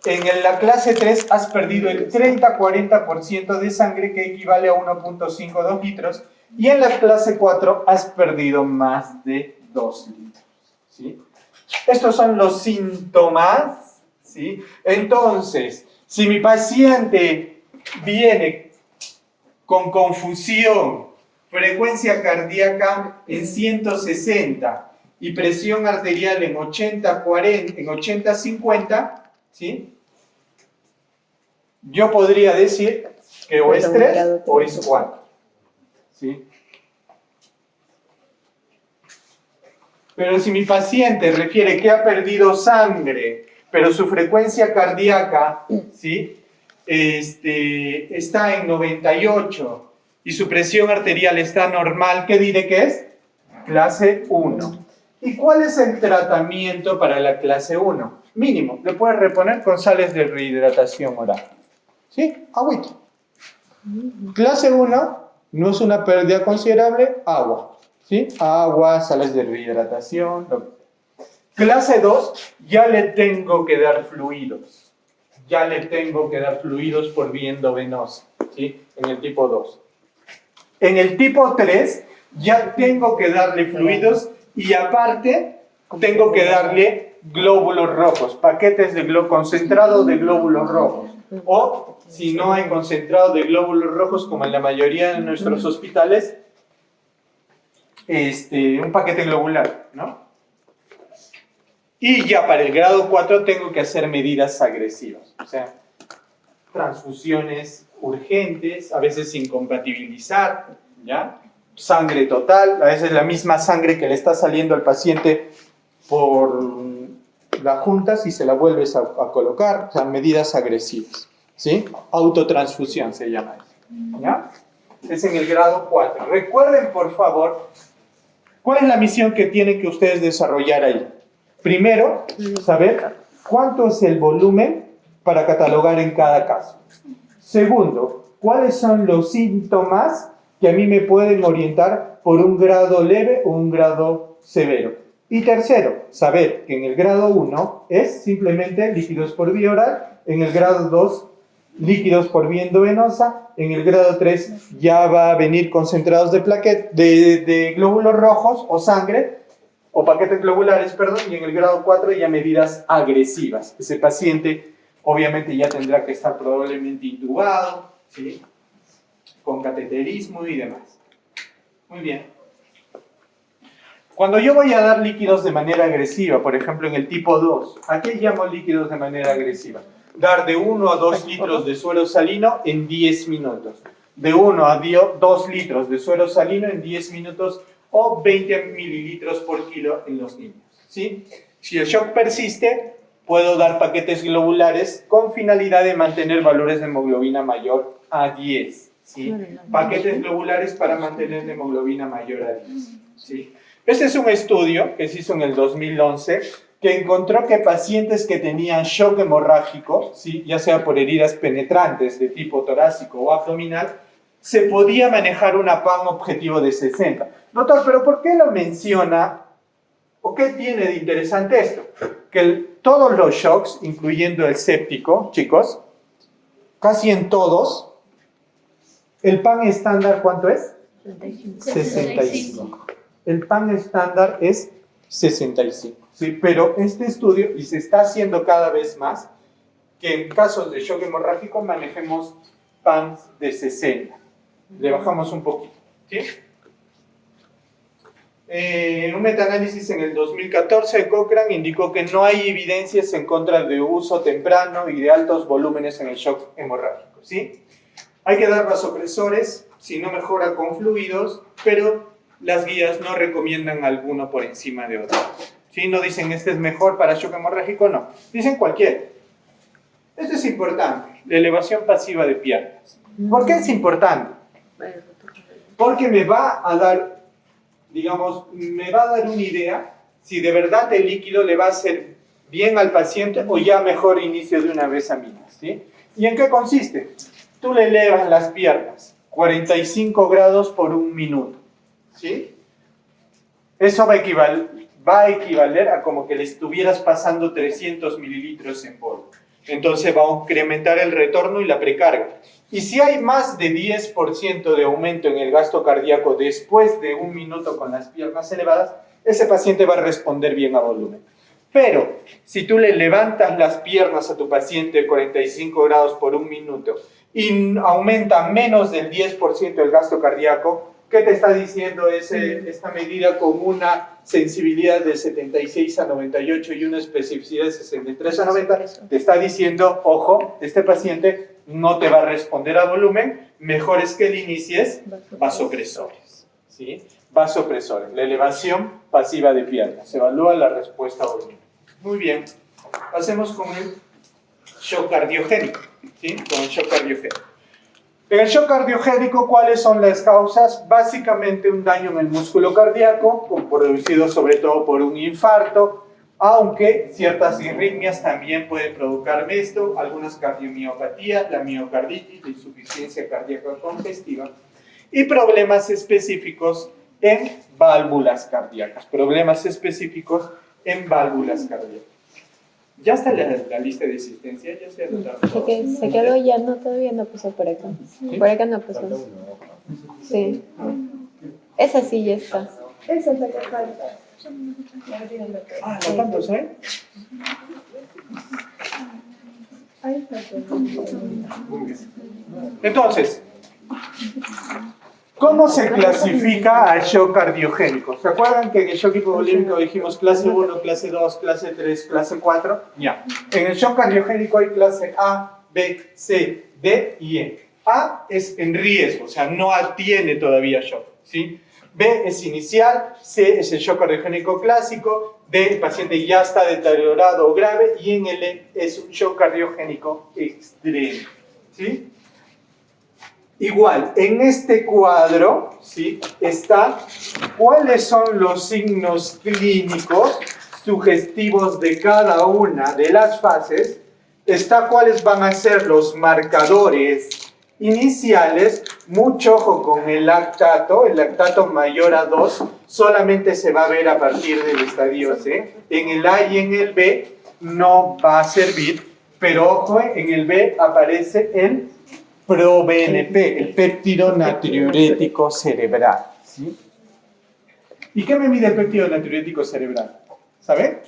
En la clase 3 has perdido el 30-40% de sangre, que equivale a 1.52 litros, y en la clase 4 has perdido más de 2 litros, ¿sí? Estos son los síntomas, ¿sí? Entonces, si mi paciente viene con confusión, frecuencia cardíaca en 160 y presión arterial en 80-50, ¿sí? Yo podría decir que o es 3 o es 4, ¿sí? Pero si mi paciente refiere que ha perdido sangre, pero su frecuencia cardíaca, ¿sí? Está en 98 y su presión arterial está normal, ¿qué diré que es? Clase 1. ¿Y cuál es el tratamiento para la clase 1? Mínimo, le puedes reponer con sales de rehidratación oral. ¿Sí? Agüita. Clase 1 no es una pérdida considerable, agua. ¿Sí? Agua, sales de rehidratación. Clase 2, ya le tengo que dar fluidos. Ya le tengo que dar fluidos por vía endovenosa, ¿sí? En el tipo 2. En el tipo 3, ya tengo que darle fluidos y aparte tengo que darle glóbulos rojos, paquetes de concentrados de glóbulos rojos. O, si no hay concentrado de glóbulos rojos, como en la mayoría de nuestros hospitales, un paquete globular, ¿no? Y ya para el grado 4 tengo que hacer medidas agresivas, o sea, transfusiones urgentes, a veces sin compatibilizar, ¿ya? Sangre total, a veces la misma sangre que le está saliendo al paciente por la juntas y se la vuelves a colocar, o sea, medidas agresivas, ¿sí? Autotransfusión se llama eso, ¿ya? Es en el grado 4. Recuerden, por favor, ¿cuál es la misión que tienen que ustedes desarrollar ahí? Primero, saber cuánto es el volumen para catalogar en cada caso. Segundo, ¿cuáles son los síntomas que a mí me pueden orientar por un grado leve o un grado severo? Y tercero, saber que en el grado 1 es simplemente líquidos por vía oral, en el grado 2 líquidos por vía endovenosa, en el grado 3 ya va a venir concentrados de glóbulos rojos o sangre, o paquetes globulares, perdón, y en el grado 4 ya medidas agresivas. Ese paciente obviamente ya tendrá que estar probablemente intubado, ¿sí? Con cateterismo y demás. Muy bien. Cuando yo voy a dar líquidos de manera agresiva, por ejemplo en el tipo 2, ¿a qué llamo líquidos de manera agresiva? Dar de 1 a 2 litros de suero salino en 10 minutos. De 1 a 2 litros de suero salino en 10 minutos o 20 mililitros por kilo en los niños, ¿sí? Si el shock persiste, puedo dar paquetes globulares con finalidad de mantener valores de hemoglobina mayor a 10, ¿sí? Paquetes globulares para mantener la hemoglobina mayor a 10, ¿sí? Este es un estudio que se hizo en el 2011 que encontró que pacientes que tenían shock hemorrágico, ¿sí? Ya sea por heridas penetrantes de tipo torácico o abdominal, se podía manejar una PAN objetivo de 60. Doctor, ¿pero por qué lo menciona? ¿O qué tiene de interesante esto? Que todos los shocks, incluyendo el séptico, chicos, casi en todos, el PAN estándar, ¿cuánto es? 65. El PAN estándar es 65. ¿Sí? Pero este estudio, y se está haciendo cada vez más, que en casos de shock hemorrágico manejemos PANs de 60. Le bajamos un poquito, ¿sí? Un metaanálisis en el 2014 de Cochrane indicó que no hay evidencias en contra de uso temprano y de altos volúmenes en el shock hemorrágico, ¿sí? Hay que dar vasopresores si no mejora con fluidos, pero las guías no recomiendan alguno por encima de otro, ¿sí? No dicen este es mejor para shock hemorrágico, no. Dicen cualquiera. Esto es importante, la elevación pasiva de piernas. ¿Por qué es importante? Porque me va a dar, digamos, me va a dar una idea si de verdad el líquido le va a hacer bien al paciente o ya mejor inicio de una vez aminas, ¿sí? ¿Y en qué consiste? Tú le elevas las piernas 45 grados por un minuto, ¿sí? Eso va a equivaler a como que le estuvieras pasando 300 mililitros en polvo. Entonces va a incrementar el retorno y la precarga. Y si hay más de 10% de aumento en el gasto cardíaco después de un minuto con las piernas elevadas, ese paciente va a responder bien a volumen. Pero si tú le levantas las piernas a tu paciente 45 grados por un minuto y aumenta menos del 10% el gasto cardíaco, ¿qué te está diciendo esta medida con una sensibilidad de 76 a 98 y una especificidad de 63 a 90? Te está diciendo, ojo, este paciente no te va a responder a volumen, mejor es que le inicies vasopresores, ¿sí? Vasopresores, la elevación pasiva de piernas, se evalúa la respuesta a volumen. Muy bien, pasemos con el shock cardiogénico, ¿sí? Con el shock cardiogénico. En el shock cardiogénico, ¿cuáles son las causas? Básicamente un daño en el músculo cardíaco, producido sobre todo por un infarto, aunque ciertas arritmias también pueden provocar esto, algunas cardiomiopatías, la miocarditis, la insuficiencia cardíaca congestiva, y problemas específicos en válvulas cardíacas, ¿Ya está la lista de asistencia? ¿Ya se anotaron? Se quedó ya, no, todavía no pasó por acá. ¿Sí? Por acá no pasó. Sí. Esa sí ya está. Esa es la que falta. Ah, ¿la tanto, sí? Ahí está. Muy bien. Entonces, ¿Cómo se clasifica al shock cardiogénico? ¿Se acuerdan que en el shock hipovolímico dijimos clase 1, clase 2, clase 3, clase 4? Ya. En el shock cardiogénico hay clase A, B, C, D y E. A es en riesgo, o sea, no tiene todavía shock, ¿sí? B es inicial, C es el shock cardiogénico clásico, D el paciente ya está deteriorado o grave y en el E es un shock cardiogénico extremo, ¿sí? Igual, en este cuadro, ¿sí?, está cuáles son los signos clínicos sugestivos de cada una de las fases, está cuáles van a ser los marcadores iniciales. Mucho ojo con el lactato mayor a 2 solamente se va a ver a partir del estadio C. En el A y en el B no va a servir, pero ojo, en el B aparece el ProBNP, el péptido natriurético cerebral, ¿sí? ¿Y qué me mide el péptido natriurético cerebral? ¿Saben?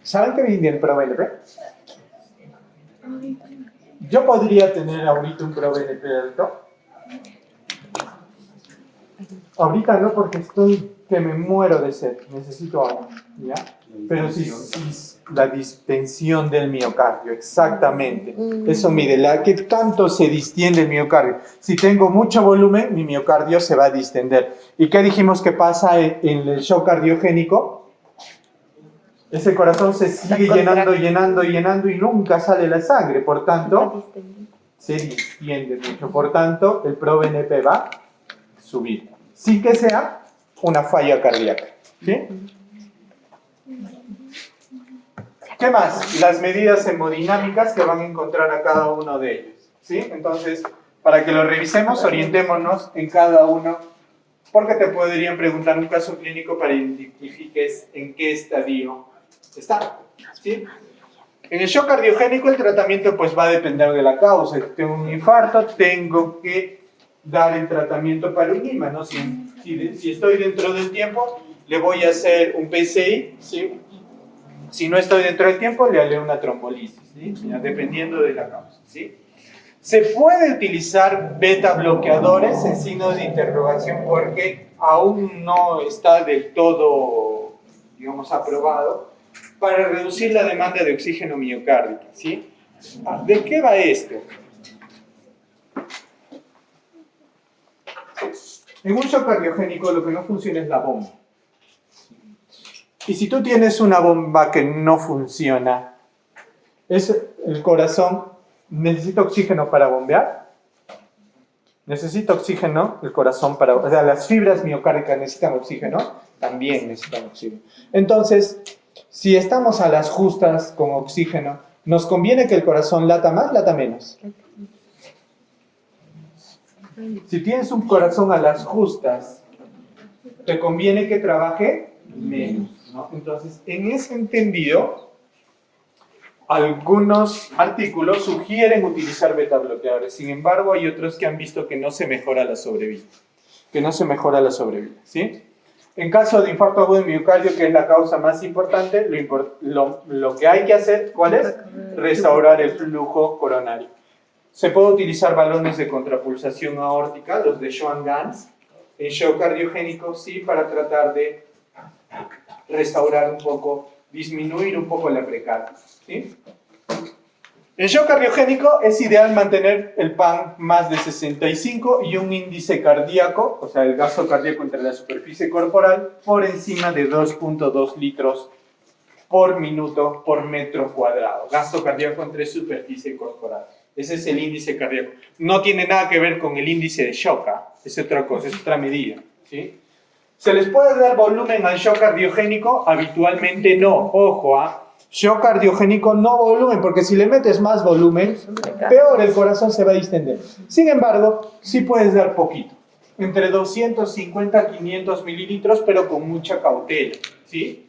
¿Saben qué mide el ProBNP? Yo podría tener ahorita un ProBNP alto. Ahorita no, porque estoy que me muero de sed, necesito agua, ¿ya? Pero sí, la distensión del miocardio, exactamente. Eso mide qué tanto se distiende el miocardio. Si tengo mucho volumen, mi miocardio se va a distender. ¿Y qué dijimos que pasa en el shock cardiogénico? Ese corazón se sigue llenando y nunca sale la sangre. Por tanto, se distiende mucho. Por tanto, el ProBNP va a subir, sin que sea una falla cardíaca, ¿sí? ¿Qué más? Las medidas hemodinámicas que van a encontrar a cada uno de ellos, ¿sí? Entonces, para que lo revisemos, orientémonos en cada uno, porque te podrían preguntar un caso clínico para identifiques en qué estadio está, ¿sí? En el shock cardiogénico el tratamiento pues va a depender de la causa. Si tengo un infarto, tengo que dar el tratamiento para un IMA, ¿no? Si estoy dentro del tiempo, le voy a hacer un PCI, ¿sí? Si no estoy dentro del tiempo, le haré una trombolisis, ¿sí? Ya, dependiendo de la causa, ¿sí? Se puede utilizar beta bloqueadores en signo de interrogación porque aún no está del todo, digamos, aprobado para reducir la demanda de oxígeno miocárdico, ¿sí? ¿De qué va esto? En un shock cardiogénico lo que no funciona es la bomba. Y si tú tienes una bomba que no funciona, el corazón necesita oxígeno para bombear. Necesita oxígeno el corazón para... O sea, las fibras miocárdicas necesitan oxígeno, también necesitan oxígeno. Entonces, si estamos a las justas con oxígeno, ¿nos conviene que el corazón lata más, lata menos? Si tienes un corazón a las justas, te conviene que trabaje menos, ¿no? Entonces, en ese entendido, algunos artículos sugieren utilizar beta bloqueadores. Sin embargo, hay otros que han visto que no se mejora la sobrevida. ¿Sí? En caso de infarto agudo de miocardio, que es la causa más importante, lo que hay que hacer, ¿cuál es? Restaurar el flujo coronario. Se puede utilizar balones de contrapulsación aórtica, los de Schwann-Ganz, en shock cardiogénico, sí, para tratar de restaurar un poco, disminuir un poco la precardia, ¿sí? En shock cardiogénico es ideal mantener el PAN más de 65 y un índice cardíaco, o sea, el gasto cardíaco entre la superficie corporal, por encima de 2.2 litros por minuto por metro cuadrado. Gasto cardíaco entre superficie corporal. Ese es el índice cardíaco. No tiene nada que ver con el índice de shock, es otra cosa, es otra medida, ¿sí? ¿Se les puede dar volumen al shock cardiogénico? Habitualmente no. Ojo, shock cardiogénico no volumen, porque si le metes más volumen, peor el corazón se va a distender. Sin embargo, sí puedes dar poquito, entre 250 a 500 mililitros, pero con mucha cautela, ¿sí?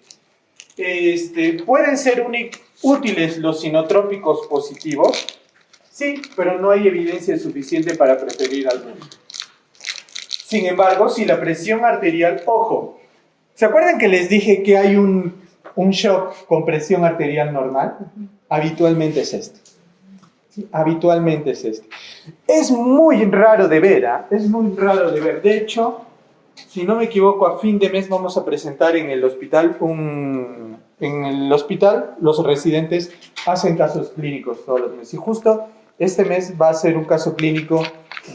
Pueden ser útiles los sinotrópicos positivos, sí, pero no hay evidencia suficiente para preferir alguno. Sin embargo, si la presión arterial, ojo, ¿se acuerdan que les dije que hay un shock con presión arterial normal? Habitualmente es este. Sí, habitualmente es este. Es muy raro de ver, ¿ah? Es muy raro de ver. De hecho, si no me equivoco, a fin de mes vamos a presentar en el hospital En el hospital los residentes hacen casos clínicos todos los meses. Y justo este mes va a ser un caso clínico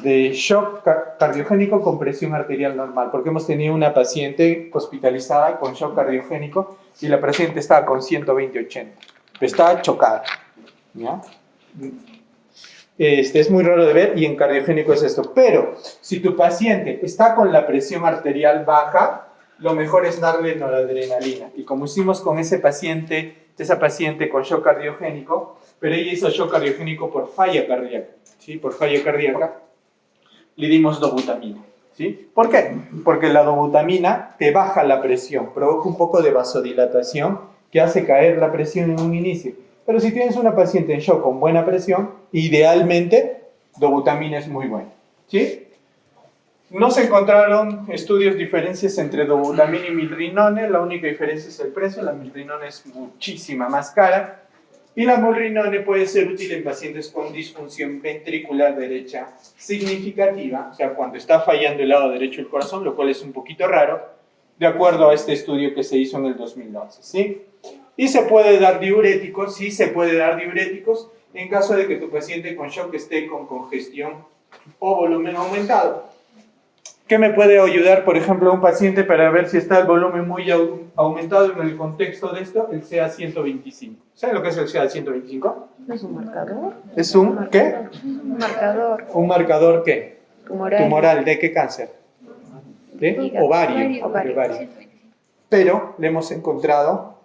de shock cardiogénico con presión arterial normal, porque hemos tenido una paciente hospitalizada con shock cardiogénico y la paciente estaba con 120/80. Estaba chocada. ¿Ya? Es muy raro de ver y en cardiogénico es esto. Pero si tu paciente está con la presión arterial baja, lo mejor es darle noradrenalina. Y como hicimos con esa paciente con shock cardiogénico, pero ella hizo shock cardiogénico por falla cardíaca, ¿sí? Por falla cardíaca, le dimos dobutamina, ¿sí? ¿Por qué? Porque la dobutamina te baja la presión, provoca un poco de vasodilatación que hace caer la presión en un inicio. Pero si tienes una paciente en shock con buena presión, idealmente dobutamina es muy buena, ¿sí? No se encontraron diferencias entre dobutamina y milrinone. La única diferencia es el precio. La milrinone es muchísima más cara. Y la milrinone puede ser útil en pacientes con disfunción ventricular derecha significativa, o sea, cuando está fallando el lado derecho del corazón, lo cual es un poquito raro, de acuerdo a este estudio que se hizo en el 2011, ¿sí? Y se puede dar diuréticos, sí se puede dar diuréticos en caso de que tu paciente con shock esté con congestión o volumen aumentado. ¿Qué me puede ayudar, por ejemplo, a un paciente para ver si está el volumen muy aumentado en el contexto de esto? El CA125. ¿Saben lo que es el CA125? ¿Es un marcador? ¿Es un qué? Un marcador. ¿Un marcador qué? Tumoral. Tumoral. ¿De qué cáncer? De ovario. Ovario. De ovario. Pero le hemos encontrado,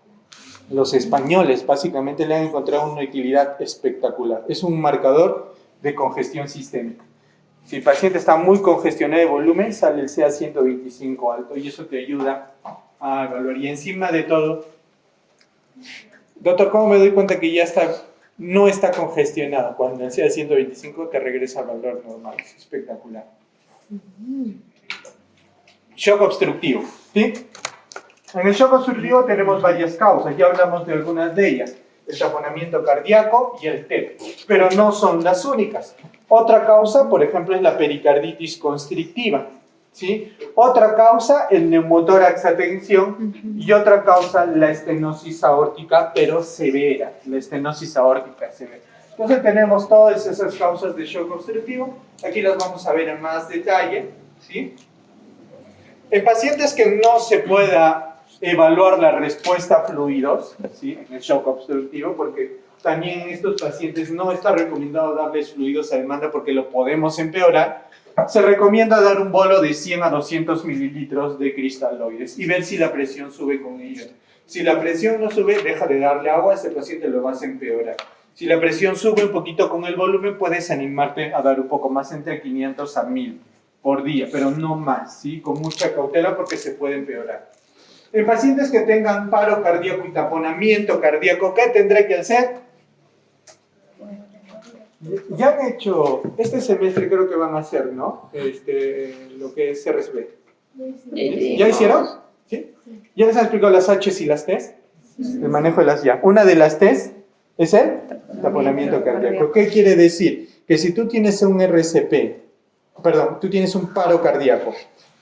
los españoles básicamente le han encontrado una utilidad espectacular. Es un marcador de congestión sistémica. Si el paciente está muy congestionado de volumen, sale el CA125 alto y eso te ayuda a evaluar. Y encima de todo, doctor, ¿cómo me doy cuenta que ya no está congestionado? Cuando el CA125 te regresa al valor normal. Es espectacular. Shock obstructivo, ¿sí? En el shock obstructivo tenemos varias causas, ya hablamos de algunas de ellas. El taponamiento cardíaco y el TEP, pero no son las únicas. Otra causa, por ejemplo, es la pericarditis constrictiva, ¿sí? Otra causa, el neumotórax a tensión, y otra causa, la estenosis aórtica, pero severa, la estenosis aórtica severa. Entonces tenemos todas esas causas de shock obstructivo, aquí las vamos a ver en más detalle, ¿sí? En pacientes que no se pueda evaluar la respuesta a fluidos, ¿sí? En el shock obstructivo, porque también en estos pacientes no está recomendado darles fluidos a demanda porque lo podemos empeorar. Se recomienda dar un bolo de 100 a 200 mililitros de cristaloides y ver si la presión sube con ello. Si la presión no sube, deja de darle agua, a ese paciente lo vas a empeorar. Si la presión sube un poquito con el volumen, puedes animarte a dar un poco más, entre 500 a 1000 por día, pero no más, ¿sí? Con mucha cautela porque se puede empeorar. En pacientes que tengan paro cardíaco y taponamiento cardíaco, ¿qué tendré que hacer? Ya han hecho, este semestre creo que van a hacer, ¿no? Lo que es RSV. ¿Ya hicieron? ¿Sí? ¿Ya les han explicado las H's y las T's? El manejo de las ya. Una de las T's es el taponamiento cardíaco. ¿Qué quiere decir? Que si tú tienes un tú tienes un paro cardíaco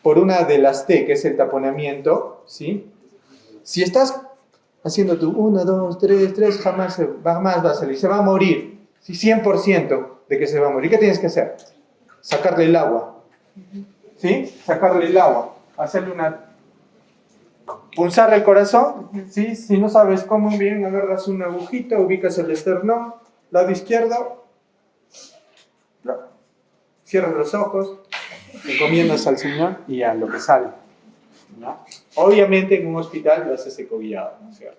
por una de las T, que es el taponamiento, ¿sí? Si estás haciendo tu 1, 2, 3, jamás va a salir, se va a morir, ¿sí? 100% de que se va a morir. ¿Qué tienes que hacer? Sacarle el agua, ¿sí? Sacarle el agua, hacerle punzar el corazón, ¿sí? Si no sabes cómo, bien, agarras una agujita, ubicas el esternón, lado izquierdo, cierras los ojos, encomiendas al Señor y a lo que sale, ¿no? Obviamente en un hospital lo haces ecobillado, ¿no es cierto?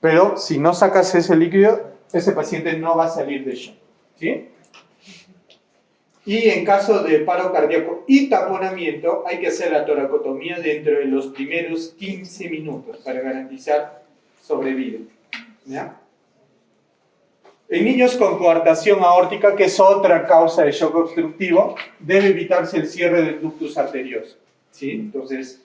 Pero si no sacas ese líquido, ese paciente no va a salir de shock, ¿sí? Y en caso de paro cardíaco y taponamiento, hay que hacer la toracotomía dentro de los primeros 15 minutos para garantizar sobrevida, ¿ya? En niños con coartación aórtica, que es otra causa de shock obstructivo, debe evitarse el cierre del ductus arterioso, ¿sí? Entonces,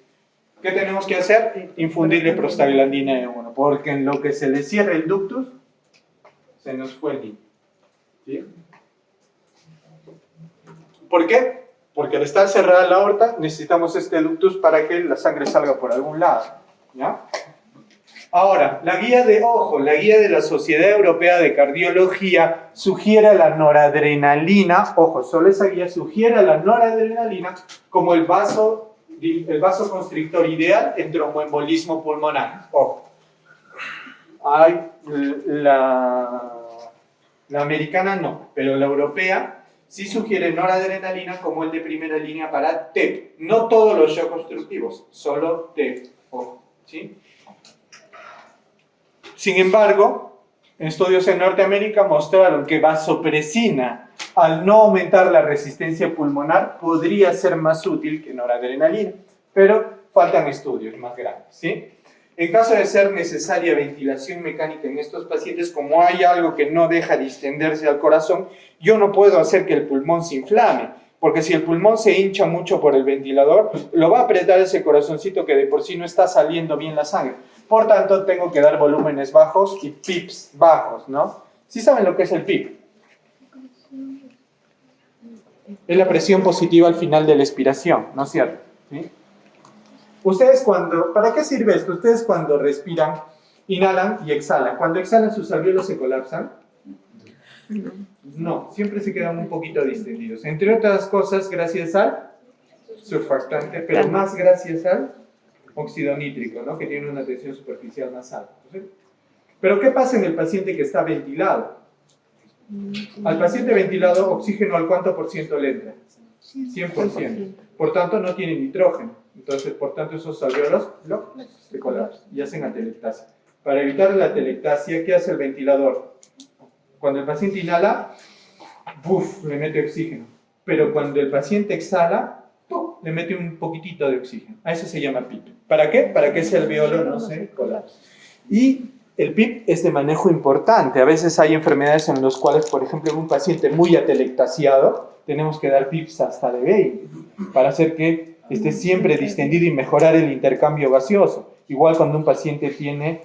¿qué tenemos que hacer? Infundirle prostaglandina E1, porque en lo que se le cierra el ductus, se nos fue el niño, ¿Sí? ¿Por qué? Porque al estar cerrada la aorta necesitamos este ductus para que la sangre salga por algún lado. ¿Ya? Ahora, la guía de la Sociedad Europea de Cardiología sugiere la noradrenalina, ojo, solo esa guía sugiere la noradrenalina como el vasoconstrictor ideal en tromboembolismo pulmonar. Ojo. Hay la americana no, pero la europea sí sugiere noradrenalina como el de primera línea para TEP. No todos los shock obstructivos, solo TEP. Ojo, ¿sí? Sin embargo, estudios en Norteamérica mostraron que vasopresina, al no aumentar la resistencia pulmonar, podría ser más útil que noradrenalina, pero faltan estudios más grandes, ¿sí? En caso de ser necesaria ventilación mecánica en estos pacientes, como hay algo que no deja distenderse al corazón, yo no puedo hacer que el pulmón se inflame, porque si el pulmón se hincha mucho por el ventilador, lo va a apretar ese corazoncito que de por sí no está saliendo bien la sangre. Por tanto, tengo que dar volúmenes bajos y PIPs bajos, ¿no? ¿Sí saben lo que es el PIP? Es la presión positiva al final de la expiración, ¿no es cierto? ¿Sí? Ustedes ¿para qué sirve esto? Ustedes cuando respiran, inhalan y exhalan. Cuando exhalan, ¿sus alvéolos se colapsan? No, siempre se quedan un poquito distendidos. Entre otras cosas, gracias al surfactante, pero más gracias al óxido nítrico, ¿no? Que tiene una tensión superficial más alta. ¿Sí? Pero ¿qué pasa en el paciente que está ventilado? Al paciente ventilado, oxígeno ¿al cuánto por ciento le entra? 100%. Por tanto, no tiene nitrógeno. Entonces, por tanto, esos alvéolos se colapsan y hacen atelectasia. Para evitar la atelectasia, ¿qué hace el ventilador? Cuando el paciente inhala, ¡buf!, le mete oxígeno. Pero cuando el paciente exhala, ¡pum!, le mete un poquitito de oxígeno. A eso se llama PIP. ¿Para qué? Para que ese alvéolo no se colapse. Y el PIP es de manejo importante. A veces hay enfermedades en las cuales, por ejemplo, en un paciente muy atelectasiado, tenemos que dar PIPs hasta de 20 para hacer que esté siempre distendido y mejorar el intercambio gaseoso. Igual cuando un paciente tiene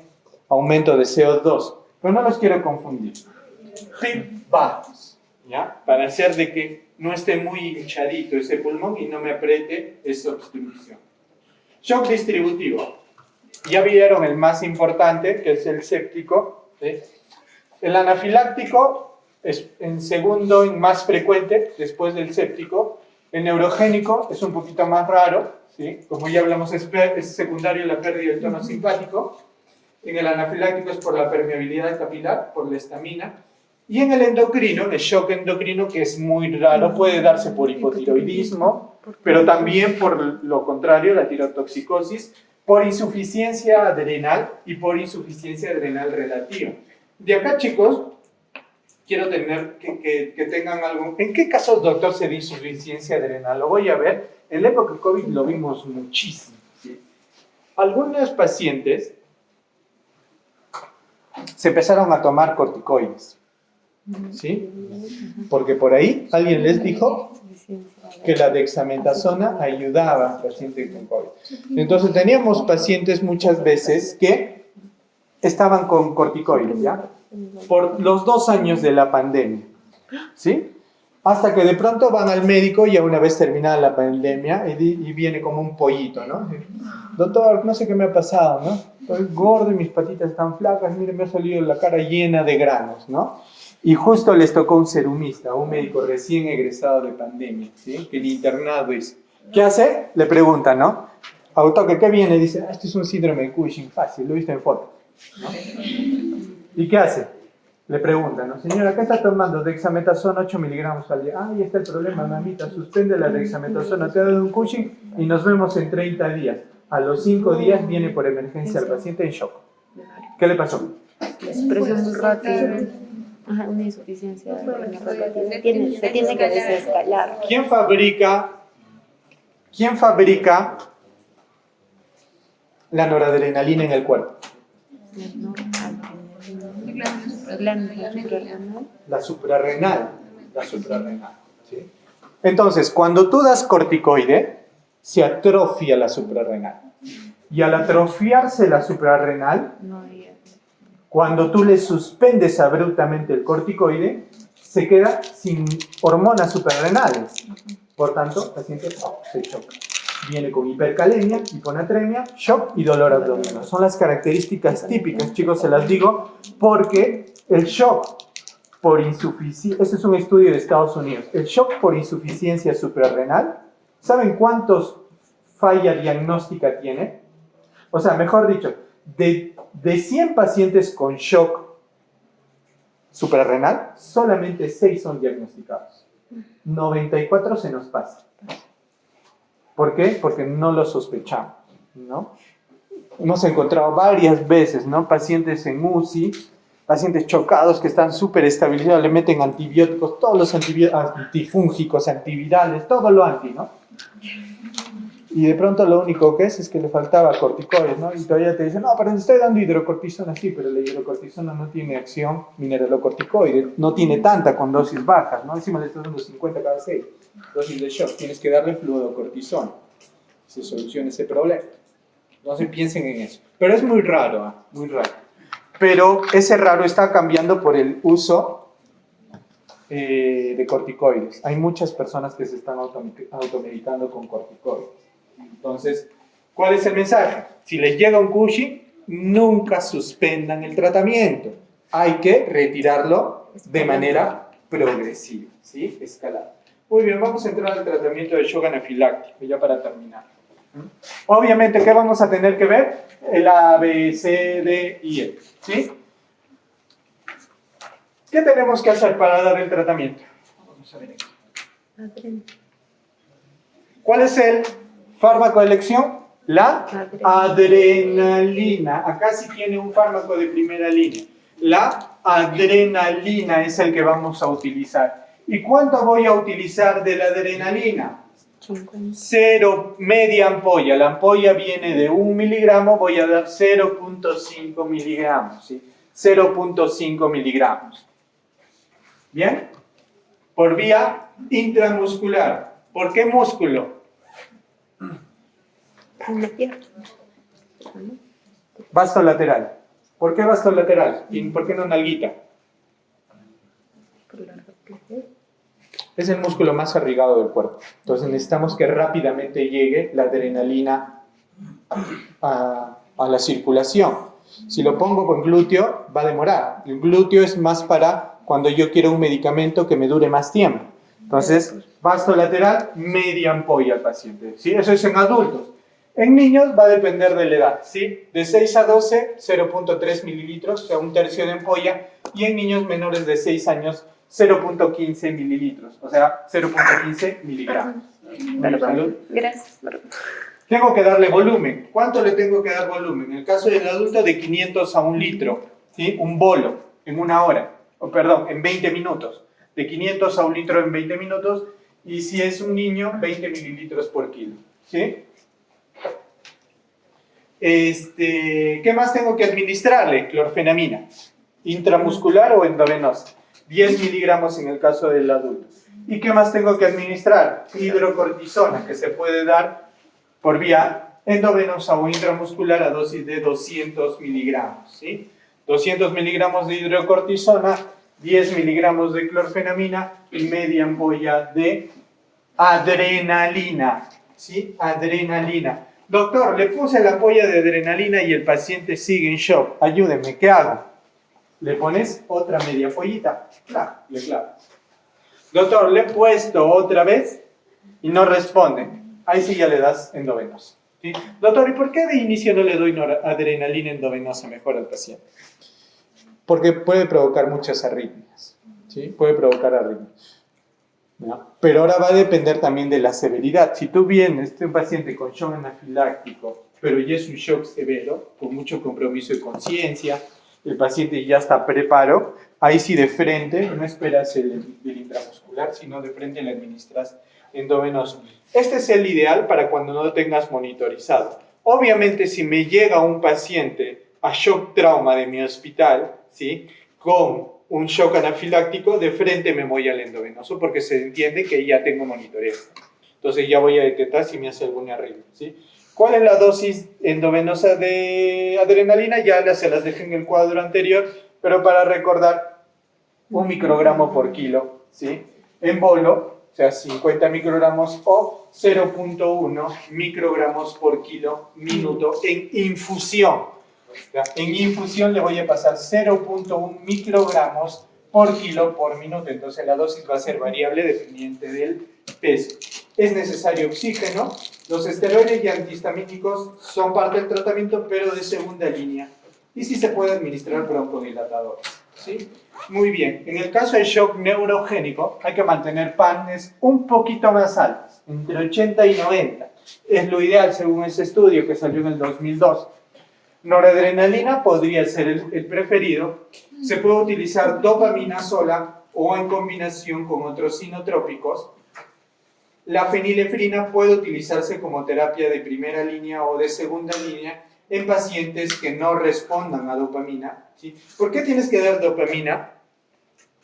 aumento de CO2. Pero no los quiero confundir. PIP bajos, ¿ya? Para hacer de que no esté muy hinchadito ese pulmón y no me apriete esa obstrucción. Shock distributivo. Ya vieron el más importante, que es el séptico, ¿sí? El anafiláctico es en segundo y más frecuente después del séptico. El neurogénico es un poquito más raro, ¿sí? Como ya hablamos, es secundario la pérdida del tono simpático. En el anafiláctico es por la permeabilidad capilar, por la estamina. Y en el endocrino, el shock endocrino, que es muy raro, puede darse por hipotiroidismo, pero también por lo contrario, la tirotoxicosis, por insuficiencia adrenal y por insuficiencia adrenal relativa. De acá, chicos, quiero tener que tengan algo. ¿En qué casos, doctor, se da insuficiencia adrenal? Lo voy a ver. En la época de COVID lo vimos muchísimo, ¿sí? Algunos pacientes se empezaron a tomar corticoides, ¿sí? Porque por ahí alguien les dijo que la dexametasona ayudaba al paciente con COVID. Entonces teníamos pacientes muchas veces que estaban con corticoides, ¿ya? Por los 2 años de la pandemia, ¿sí? Hasta que de pronto van al médico ya una vez terminada la pandemia y viene como un pollito, ¿no? Doctor, no sé qué me ha pasado, ¿no? Estoy gordo y mis patitas están flacas, mire, me ha salido la cara llena de granos, ¿no? Y justo les tocó un serumista, un médico recién egresado de pandemia, ¿sí? Que el internado es. ¿Qué hace? Le pregunta, ¿no? Autoque, ¿qué viene? Dice, esto es un síndrome de Cushing, fácil, lo he visto en foto, ¿no? ¿Y qué hace? Le pregunta, ¿no? Señora, ¿qué está tomando? Dexametasona 8 miligramos al día. Ah, ahí está el problema, mamita, suspende la dexametasona, te ha dado un Cushing y nos vemos en 30 días. A los 5 días viene por emergencia el paciente en shock. ¿Qué le pasó? Expresión muy rápida. Ajá, una insuficiencia renal. Se tiene que desescalar. ¿Quién fabrica la noradrenalina en el cuerpo? La suprarrenal. ¿Sí? Entonces, cuando tú das corticoide, se atrofia la suprarrenal. Y al atrofiarse la suprarrenal, cuando tú le suspendes abruptamente el corticoide, se queda sin hormonas suprarrenales. Por tanto, el paciente se choca. Viene con hipercalemia, hiponatremia, shock y dolor abdominal. Son las características típicas, chicos, se las digo, porque el shock por insuficiencia, este es un estudio de Estados Unidos, el shock por insuficiencia suprarrenal, ¿saben cuántos falla diagnóstica tiene? O sea, mejor dicho, de 100 pacientes con shock suprarrenal, solamente 6 son diagnosticados. 94 se nos pasa. ¿Por qué? Porque no lo sospechamos, ¿no? Hemos encontrado varias veces, ¿no? Pacientes en UCI, pacientes chocados que están súper estabilizados, le meten antibióticos, todos los antibióticos, antifúngicos, antivirales, todo lo anti, ¿no? Y de pronto lo único que es que le faltaba corticoides, ¿no? Y todavía te dicen, no, pero te estoy dando hidrocortisona, sí, pero la hidrocortisona no tiene acción mineralocorticoide, no tiene tanta con dosis bajas, ¿no? Encima le estás dando 50 cada 6, dosis de shock, tienes que darle fluodocortisona, se soluciona ese problema. Entonces piensen en eso. Pero es muy raro, ¿eh? Muy raro. Pero ese raro está cambiando por el uso de corticoides. Hay muchas personas que se están automedicando con corticoides. Entonces, ¿cuál es el mensaje? Si les llega un Cushing, nunca suspendan el tratamiento. Hay que retirarlo de manera progresiva, ¿sí? Escalada. Muy bien, vamos a entrar al tratamiento de shock anafiláctico, ya para terminar. Obviamente, ¿qué vamos a tener que ver? El A, B, C, D y E, ¿sí? ¿Qué tenemos que hacer para dar el tratamiento? Vamos a ver aquí. ¿Cuál es el fármaco de elección? La adrenalina. Acá sí tiene un fármaco de primera línea. La adrenalina es el que vamos a utilizar. ¿Y cuánto voy a utilizar de la adrenalina? 0, media ampolla. La ampolla viene de 1 miligramo, voy a dar 0.5 miligramos. ¿Sí? 0.5 miligramos. ¿Bien? Por vía intramuscular. ¿Por qué músculo? Vasto lateral. ¿Por qué vasto lateral? ¿Y por qué no nalguita? Es el músculo más irrigado del cuerpo. Entonces necesitamos que rápidamente llegue la adrenalina a la circulación. Si lo pongo con glúteo, va a demorar. El glúteo es más para cuando yo quiero un medicamento que me dure más tiempo. Entonces, vasto lateral, media ampolla al paciente. ¿Sí? Eso es en adultos. En niños va a depender de la edad. ¿Sí? De 6 a 12, 0.3 mililitros, o sea, un tercio de ampolla. Y en niños menores de 6 años, 0.15 mililitros, o sea, 0.15 miligramos. Gracias. Tengo que darle volumen. ¿Cuánto le tengo que dar volumen? En el caso del adulto, de 500 a 1 litro, ¿sí? Un bolo en una hora, en 20 minutos. De 500 a 1 litro en 20 minutos. Y si es un niño, 20 mililitros por kilo. ¿Sí? ¿Qué más tengo que administrarle? Clorfenamina. ¿Intramuscular o endovenosa? 10 miligramos en el caso del adulto. ¿Y qué más tengo que administrar? Hidrocortisona, que se puede dar por vía endovenosa o intramuscular a dosis de 200 miligramos. ¿Sí? 200 miligramos de hidrocortisona, 10 miligramos de clorfenamina y media ampolla de adrenalina. ¿Sí? Adrenalina. Doctor, le puse la ampolla de adrenalina y el paciente sigue en shock. Ayúdenme, ¿qué hago? Le pones otra media ampollita. Le clavas. Doctor, le he puesto otra vez y no responde. Ahí sí ya le das endovenosa. ¿Sí? Doctor, ¿y por qué de inicio no le doy adrenalina endovenosa mejor al paciente? Porque puede provocar muchas arritmias. ¿Sí? Puede provocar arritmias. ¿No? Pero ahora va a depender también de la severidad. Si tú vienes, un paciente con shock anafiláctico, pero ya es un shock severo, con mucho compromiso de conciencia, el paciente ya está preparo, ahí sí de frente, no esperas el intramuscular, sino de frente le administras endovenoso. Este es el ideal para cuando no lo tengas monitorizado. Obviamente, si me llega un paciente a shock trauma de mi hospital, ¿sí? Con un shock anafiláctico, de frente me voy al endovenoso porque se entiende que ya tengo monitoreo. Entonces ya voy a detectar si me hace alguna arritmia, ¿sí? ¿Cuál es la dosis endovenosa de adrenalina? Ya se las dejé en el cuadro anterior, pero para recordar, 1 microgramo por kilo, ¿sí? En bolo, o sea, 50 microgramos o 0.1 microgramos por kilo minuto en infusión. En infusión le voy a pasar 0.1 microgramos por kilo por minuto, entonces la dosis va a ser variable dependiente del peso. Es necesario oxígeno. Los esteroides y antihistamínicos son parte del tratamiento, pero de segunda línea. Y sí se puede administrar broncodilatadores, ¿sí? Muy bien. En el caso del shock neurogénico, hay que mantener panes un poquito más altos, entre 80 y 90. Es lo ideal según ese estudio que salió en el 2002. Noradrenalina podría ser el preferido. Se puede utilizar dopamina sola o en combinación con otros sinotrópicos. La fenilefrina puede utilizarse como terapia de primera línea o de segunda línea en pacientes que no respondan a dopamina, ¿sí? ¿Por qué tienes que dar dopamina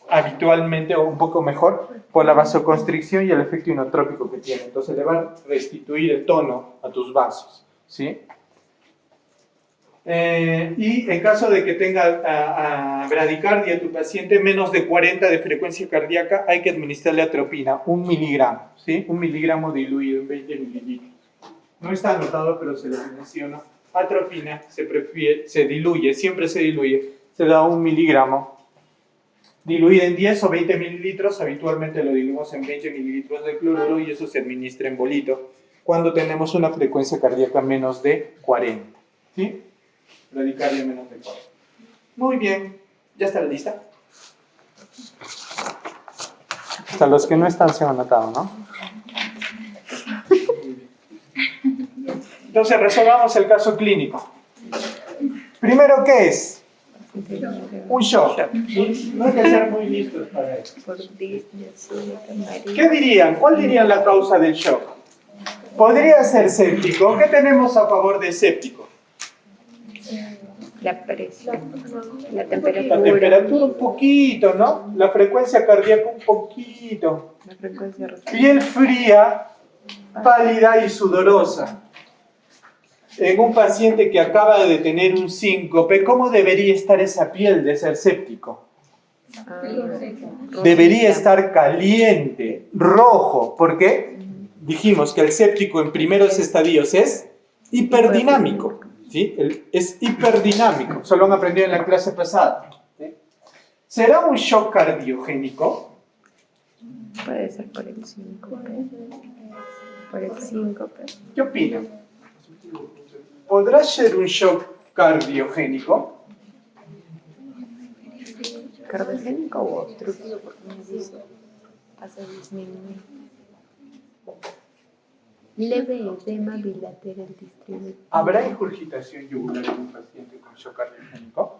habitualmente o un poco mejor? Por la vasoconstricción y el efecto inotrópico que tiene. Entonces le va a restituir el tono a tus vasos, ¿sí? Y en caso de que tenga bradicardia tu paciente, menos de 40 de frecuencia cardíaca, hay que administrarle atropina, 1 miligramo, ¿sí? 1 miligramo diluido en 20 mililitros. No está anotado, pero se lo menciono. Atropina se diluye, siempre se diluye, se da 1 miligramo. Diluida en 10 o 20 mililitros, habitualmente lo diluimos en 20 mililitros de cloruro y eso se administra en bolito cuando tenemos una frecuencia cardíaca menos de 40, ¿sí? Bradicardia menos de 40. Muy bien, ¿ya está la lista? Hasta los que no están se han anotado, ¿no? Muy bien. Entonces resolvamos el caso clínico. Primero, ¿qué es? Un shock. ¿Sí? No hay que ser muy listos para eso. ¿Qué dirían? ¿Cuál dirían la causa del shock? Podría ser séptico. ¿Qué tenemos a favor de séptico? La presión, la La temperatura, temperatura un poquito, ¿no? La frecuencia cardíaca un poquito. la frecuencia respiratoria. Piel fría, pálida y sudorosa. En un paciente que acaba de tener un síncope, ¿cómo debería estar esa piel de ser séptico? Debería estar caliente, rojo. ¿Por qué? Dijimos que el séptico en primeros estadios es hiperdinamico. ¿Sí? Es hiperdinamico. Eso lo han aprendido en la clase pasada. ¿Sí? ¿Será un shock cardiogénico? Puede ser por el 5, por el 5. ¿Qué opinan? ¿Podrá ser un shock cardiogénico? ¿Cardiogénico o obstructivo? Porque me dice, hace disminuir. Leve edema bilateral distribuido. ¿Habrá ingurgitación yugular en un paciente con shock cardiogénico?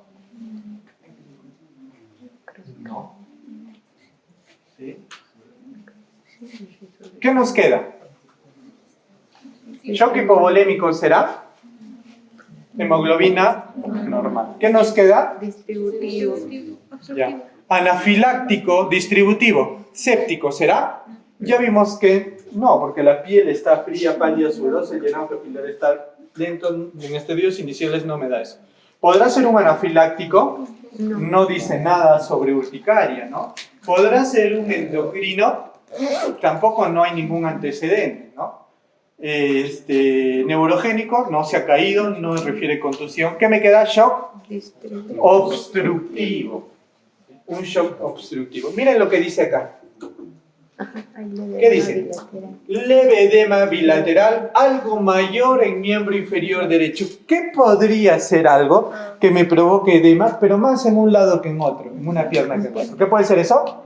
No. ¿Sí? ¿Qué nos queda? ¿Shock hipovolémico será? Hemoglobina normal. ¿Qué nos queda? Distributivo. Ya. Anafiláctico distributivo. ¿Séptico será? Ya vimos que no, porque la piel está fría, pálida, sudorosa, el llenado capilar está lento. En estadios iniciales no me da eso. ¿Podrá ser un anafiláctico? No dice nada sobre urticaria, ¿no? ¿Podrá ser un endocrino? Tampoco no hay ningún antecedente, ¿no? Neurogénico, no se ha caído, no refiere contusión. ¿Qué me queda? Shock obstructivo. Un shock obstructivo. Miren lo que dice acá. ¿Qué dice? Leve edema bilateral, algo mayor en miembro inferior derecho. ¿Qué podría ser algo que me provoque edema, pero más en un lado que en otro, en una pierna que en otro? ¿Qué puede ser eso?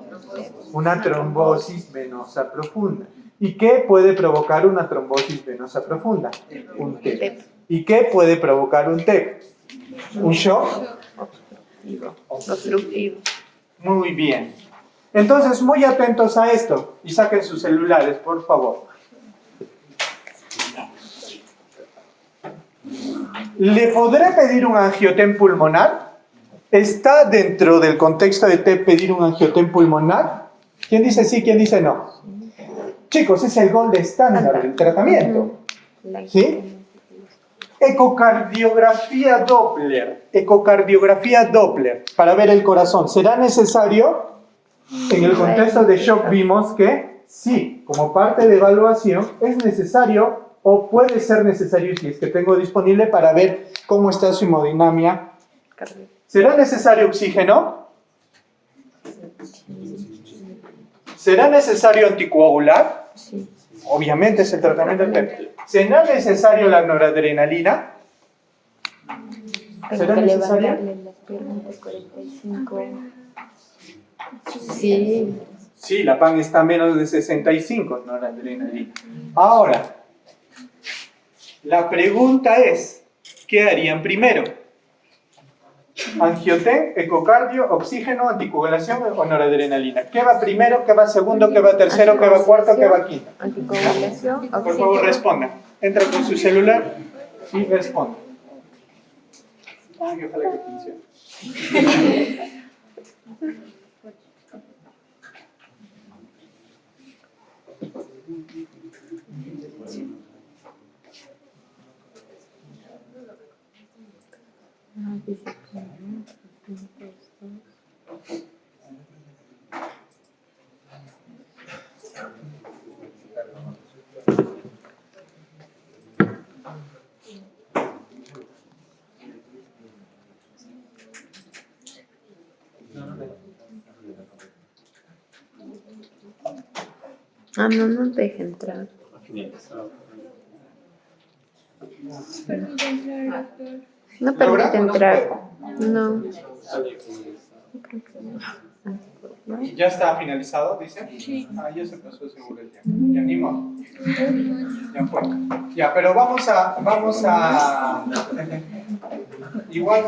Una trombosis venosa profunda. ¿Y qué puede provocar una trombosis venosa profunda? Un TEP. ¿Y qué puede provocar un TEP? ¿Un shock? Obstructivo. Muy bien. Entonces, muy atentos a esto y saquen sus celulares, por favor. ¿Le podré pedir un angiotem pulmonar? ¿Está dentro del contexto de TEP pedir un angiotem pulmonar? ¿Quién dice sí, quién dice no? Chicos, es el gold estándar del tratamiento. ¿Sí? Ecocardiografía Doppler. ecocardiografía Doppler para ver el corazón. ¿Será necesario? En el contexto de shock vimos que sí, como parte de evaluación es necesario o puede ser necesario si es que tengo disponible para ver cómo está su hemodinamia. ¿Será necesario oxígeno? ¿Será necesario anticoagular? Sí. Obviamente es el tratamiento. ¿Será necesario la noradrenalina? Tengo ¿Será que necesario? levantarle las piernas 45. Sí. Sí, la PAN está a menos de 65, noradrenalina. Ahora, la pregunta es, ¿qué harían primero? ¿Angioten, ecocardio, oxígeno, anticoagulación o noradrenalina? ¿Qué va primero, qué va segundo, qué va tercero, qué va cuarto, qué va quinto? Anticoagulación, Por favor, oxígeno. responda. Entra con su celular y responda. Ay, ojalá que funcione. Ah, no, no deja entrar. No permite entrar. No. ¿Ya está finalizado, dice? Sí. Ah, ya se pasó seguro el tiempo. Ya ni modo. Ya fue. Ya, pero vamos a igual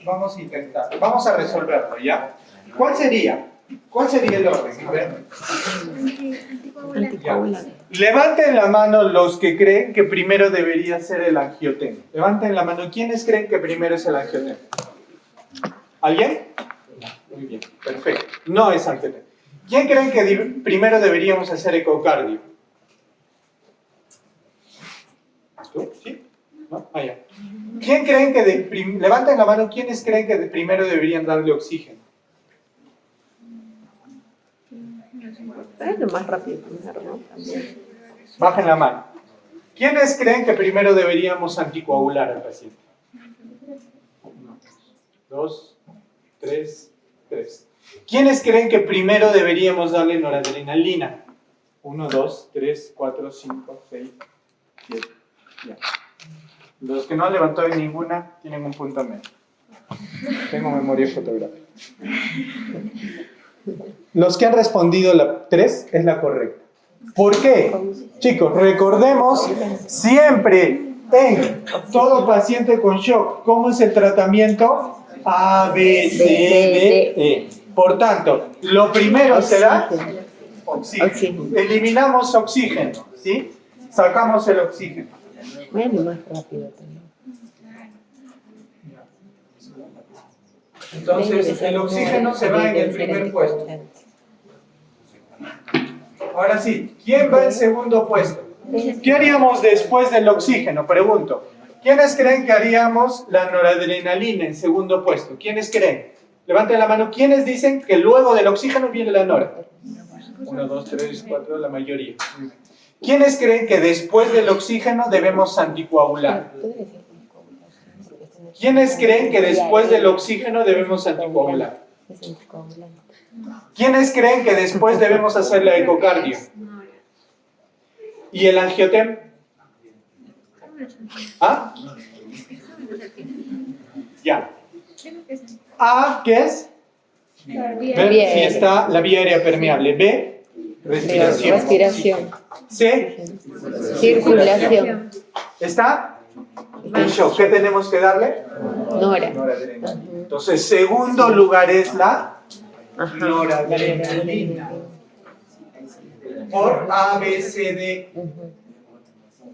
vamos a intentar. Vamos a resolverlo, ¿ya? ¿Cuál sería el orden? A ver. Anticoagulante. Levanten la mano los que creen que primero debería ser el angioten. Levanten la mano. ¿Quiénes creen que primero es el angioten? ¿Alguien? Muy bien, perfecto. No es angioten. ¿Quién creen que primero deberíamos hacer ecocardio? ¿Tú? ¿Sí? ¿No? Ah, ya. ¿Quién creen que levanten la mano, ¿quiénes creen que primero deberían darle oxígeno? Es lo más rápido primero, ¿no? También. Bajen la mano. ¿Quiénes creen que primero deberíamos anticoagular al paciente? 1, 2, 3. ¿Quiénes creen que primero deberíamos darle noradrenalina? 1, 2, 3, 4, 5, 6, 7. Ya. Los que no han levantado ninguna tienen un punto medio. Tengo memoria fotográfica. Los que han respondido la 3 es la correcta. ¿Por qué? Chicos, recordemos siempre en todo paciente con shock, ¿cómo es el tratamiento? A, B, C, D, E. Por tanto, lo primero será oxígeno. Eliminamos oxígeno, ¿sí? Sacamos el oxígeno. Bueno, más rápido también. Entonces, el oxígeno se va en el primer puesto. Ahora sí, ¿quién va en segundo puesto? ¿Qué haríamos después del oxígeno? Pregunto. ¿Quiénes creen que haríamos la noradrenalina en segundo puesto? ¿Quiénes creen? Levanten la mano. ¿Quiénes dicen que luego del oxígeno viene la nora? 1, 2, 3, 4, la mayoría. ¿Quiénes creen que después del oxígeno debemos anticoagular? ¿Quiénes creen que después del oxígeno debemos anticoagular? ¿Quiénes creen que después debemos hacer la ecocardio? ¿Y el angiotem? ¿Ah? Ya. A, ¿qué es? B, si está la vía aérea permeable. B, respiración. C, Circulación. ¿está? El shock. ¿Qué tenemos que darle? Nora. Entonces, segundo lugar es la noradrenalina. Por A, B, C, D.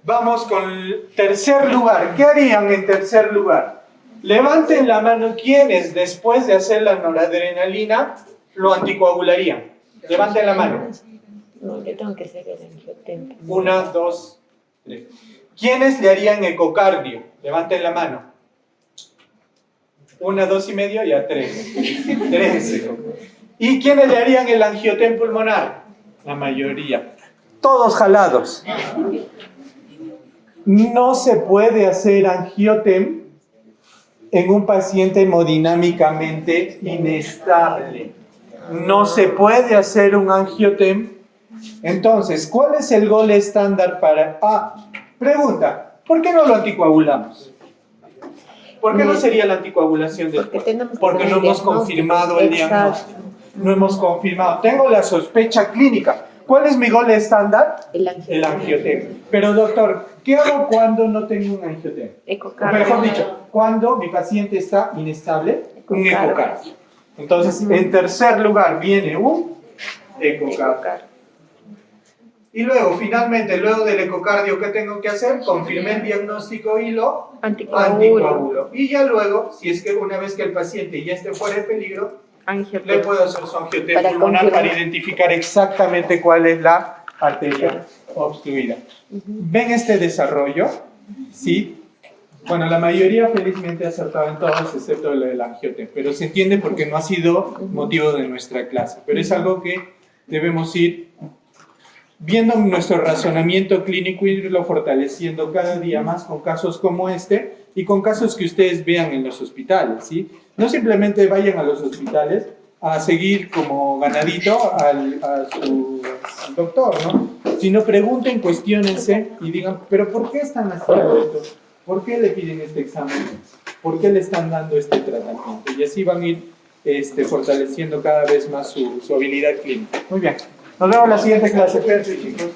Vamos con el tercer lugar. ¿Qué harían en tercer lugar? Levanten la mano quienes después de hacer la noradrenalina lo anticoagularían. Levanten la mano. No, yo tengo que hacer el angiotensin. 1, 2, 3. ¿Quiénes le harían ecocardio? Levanten la mano. 1, 2 y medio y a 3. 13. ¿Y quiénes le harían el angiotem pulmonar? La mayoría. Todos jalados. No se puede hacer angiotem en un paciente hemodinámicamente inestable. No se puede hacer un angiotem. Entonces, ¿cuál es el gol estándar para... Pregunta, ¿por qué no lo anticoagulamos? ¿Por qué no sería la anticoagulación después? Porque no hemos confirmado el diagnóstico. No hemos confirmado. Tengo la sospecha clínica. ¿Cuál es mi gol estándar? El angiotem. Pero doctor, ¿qué hago cuando no tengo un angiotem? O mejor dicho, cuando mi paciente está inestable, un ecocardio. Entonces, en tercer lugar viene un ecocardio. Y luego, finalmente, luego del ecocardio, ¿qué tengo que hacer? Confirmé el diagnóstico y lo anticoagulo. Y ya luego, si es que una vez que el paciente ya esté fuera de peligro, le puedo hacer su angiotem pulmonar para identificar exactamente cuál es la arteria obstruida. ¿Ven este desarrollo? Sí. Bueno, la mayoría felizmente ha acertado en todos, excepto lo del angiotem, pero se entiende porque no ha sido motivo de nuestra clase. Pero es algo que debemos ir viendo nuestro razonamiento clínico y irlo fortaleciendo cada día más con casos como este y con casos que ustedes vean en los hospitales, ¿sí? No simplemente vayan a los hospitales a seguir como ganadito a su doctor, ¿no? Sino pregunten, cuestiónense y digan, ¿pero por qué están haciendo esto? ¿Por qué le piden este examen? ¿Por qué le están dando este tratamiento? Y así van a ir fortaleciendo cada vez más su habilidad clínica. Muy bien. Nos vemos en la siguiente clase. Perfecto, chicos.